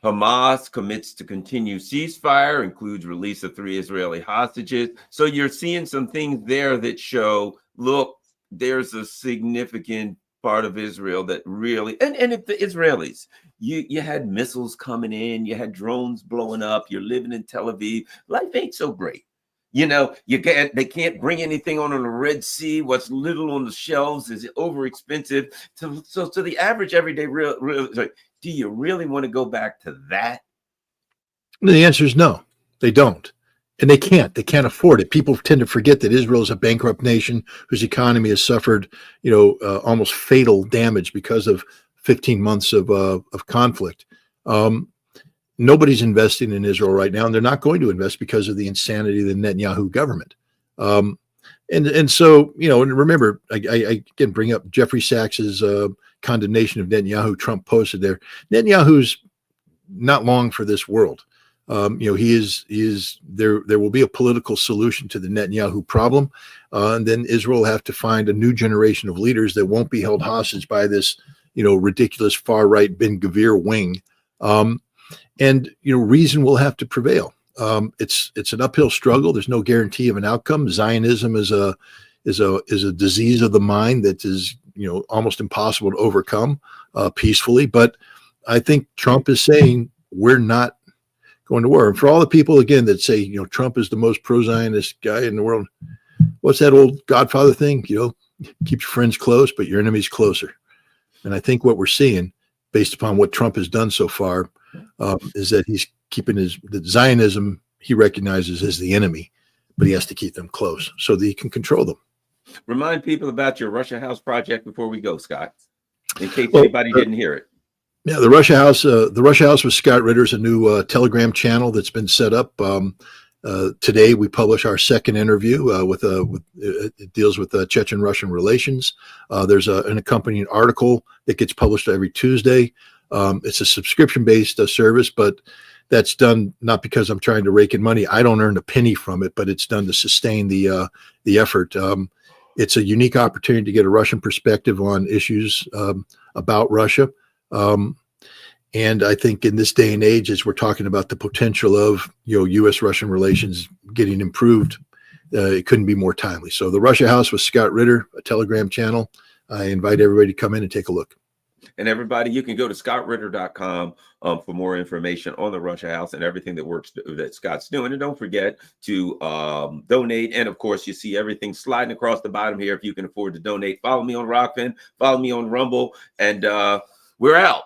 A: Hamas commits to continue ceasefire, includes release of 3 Israeli hostages. So you're seeing some things there that show, look, there's a significant part of Israel that really, and if the Israelis, you had missiles coming in, you had drones blowing up, you're living in Tel Aviv, life ain't so great. They can't bring anything on the Red Sea. What's little on the shelves is over expensive. So to the average everyday do you really want to go back to that?
B: The answer is no, they don't. And they can't afford it. People tend to forget that Israel is a bankrupt nation whose economy has suffered, almost fatal damage because of 15 months of conflict. Nobody's investing in Israel right now, and they're not going to invest because of the insanity of the Netanyahu government. And so, and remember, I again bring up Jeffrey Sachs's condemnation of Netanyahu. Trump posted there. Netanyahu's not long for this world. He is there. There will be a political solution to the Netanyahu problem, and then Israel will have to find a new generation of leaders that won't be held hostage by this, ridiculous far right Ben Gvir wing, and reason will have to prevail. It's an uphill struggle. There's no guarantee of an outcome. Zionism is a disease of the mind that is almost impossible to overcome peacefully. But I think Trump is saying we're not going to war. And for all the people again that say Trump is the most pro-Zionist guy in the world, what's that old Godfather thing? Keep your friends close, but your enemies closer. And I think what we're seeing, based upon what Trump has done so far, is that he's keeping the Zionism he recognizes as the enemy, but he has to keep them close so that he can control them.
A: Remind people about your Russia House project before we go, Scott, in case anybody didn't hear it.
B: Yeah, the Russia House with Scott Ritter is a new Telegram channel that's been set up. Today we publish our second interview it deals with Chechen-Russian relations. There's an accompanying article that gets published every Tuesday. It's a subscription-based service, but that's done not because I'm trying to rake in money. I don't earn a penny from it, but it's done to sustain the effort. It's a unique opportunity to get a Russian perspective on issues about Russia. And I think in this day and age, as we're talking about the potential of U.S.-Russian relations getting improved, it couldn't be more timely. So the Russia House with Scott Ritter, a Telegram channel. I invite everybody to come in and take a look.
A: And everybody, you can go to scottritter.com for more information on the Russia House and everything that Scott's doing. And don't forget to donate. And of course, you see everything sliding across the bottom here. If you can afford to donate, follow me on Rockfin, follow me on Rumble, and we're out.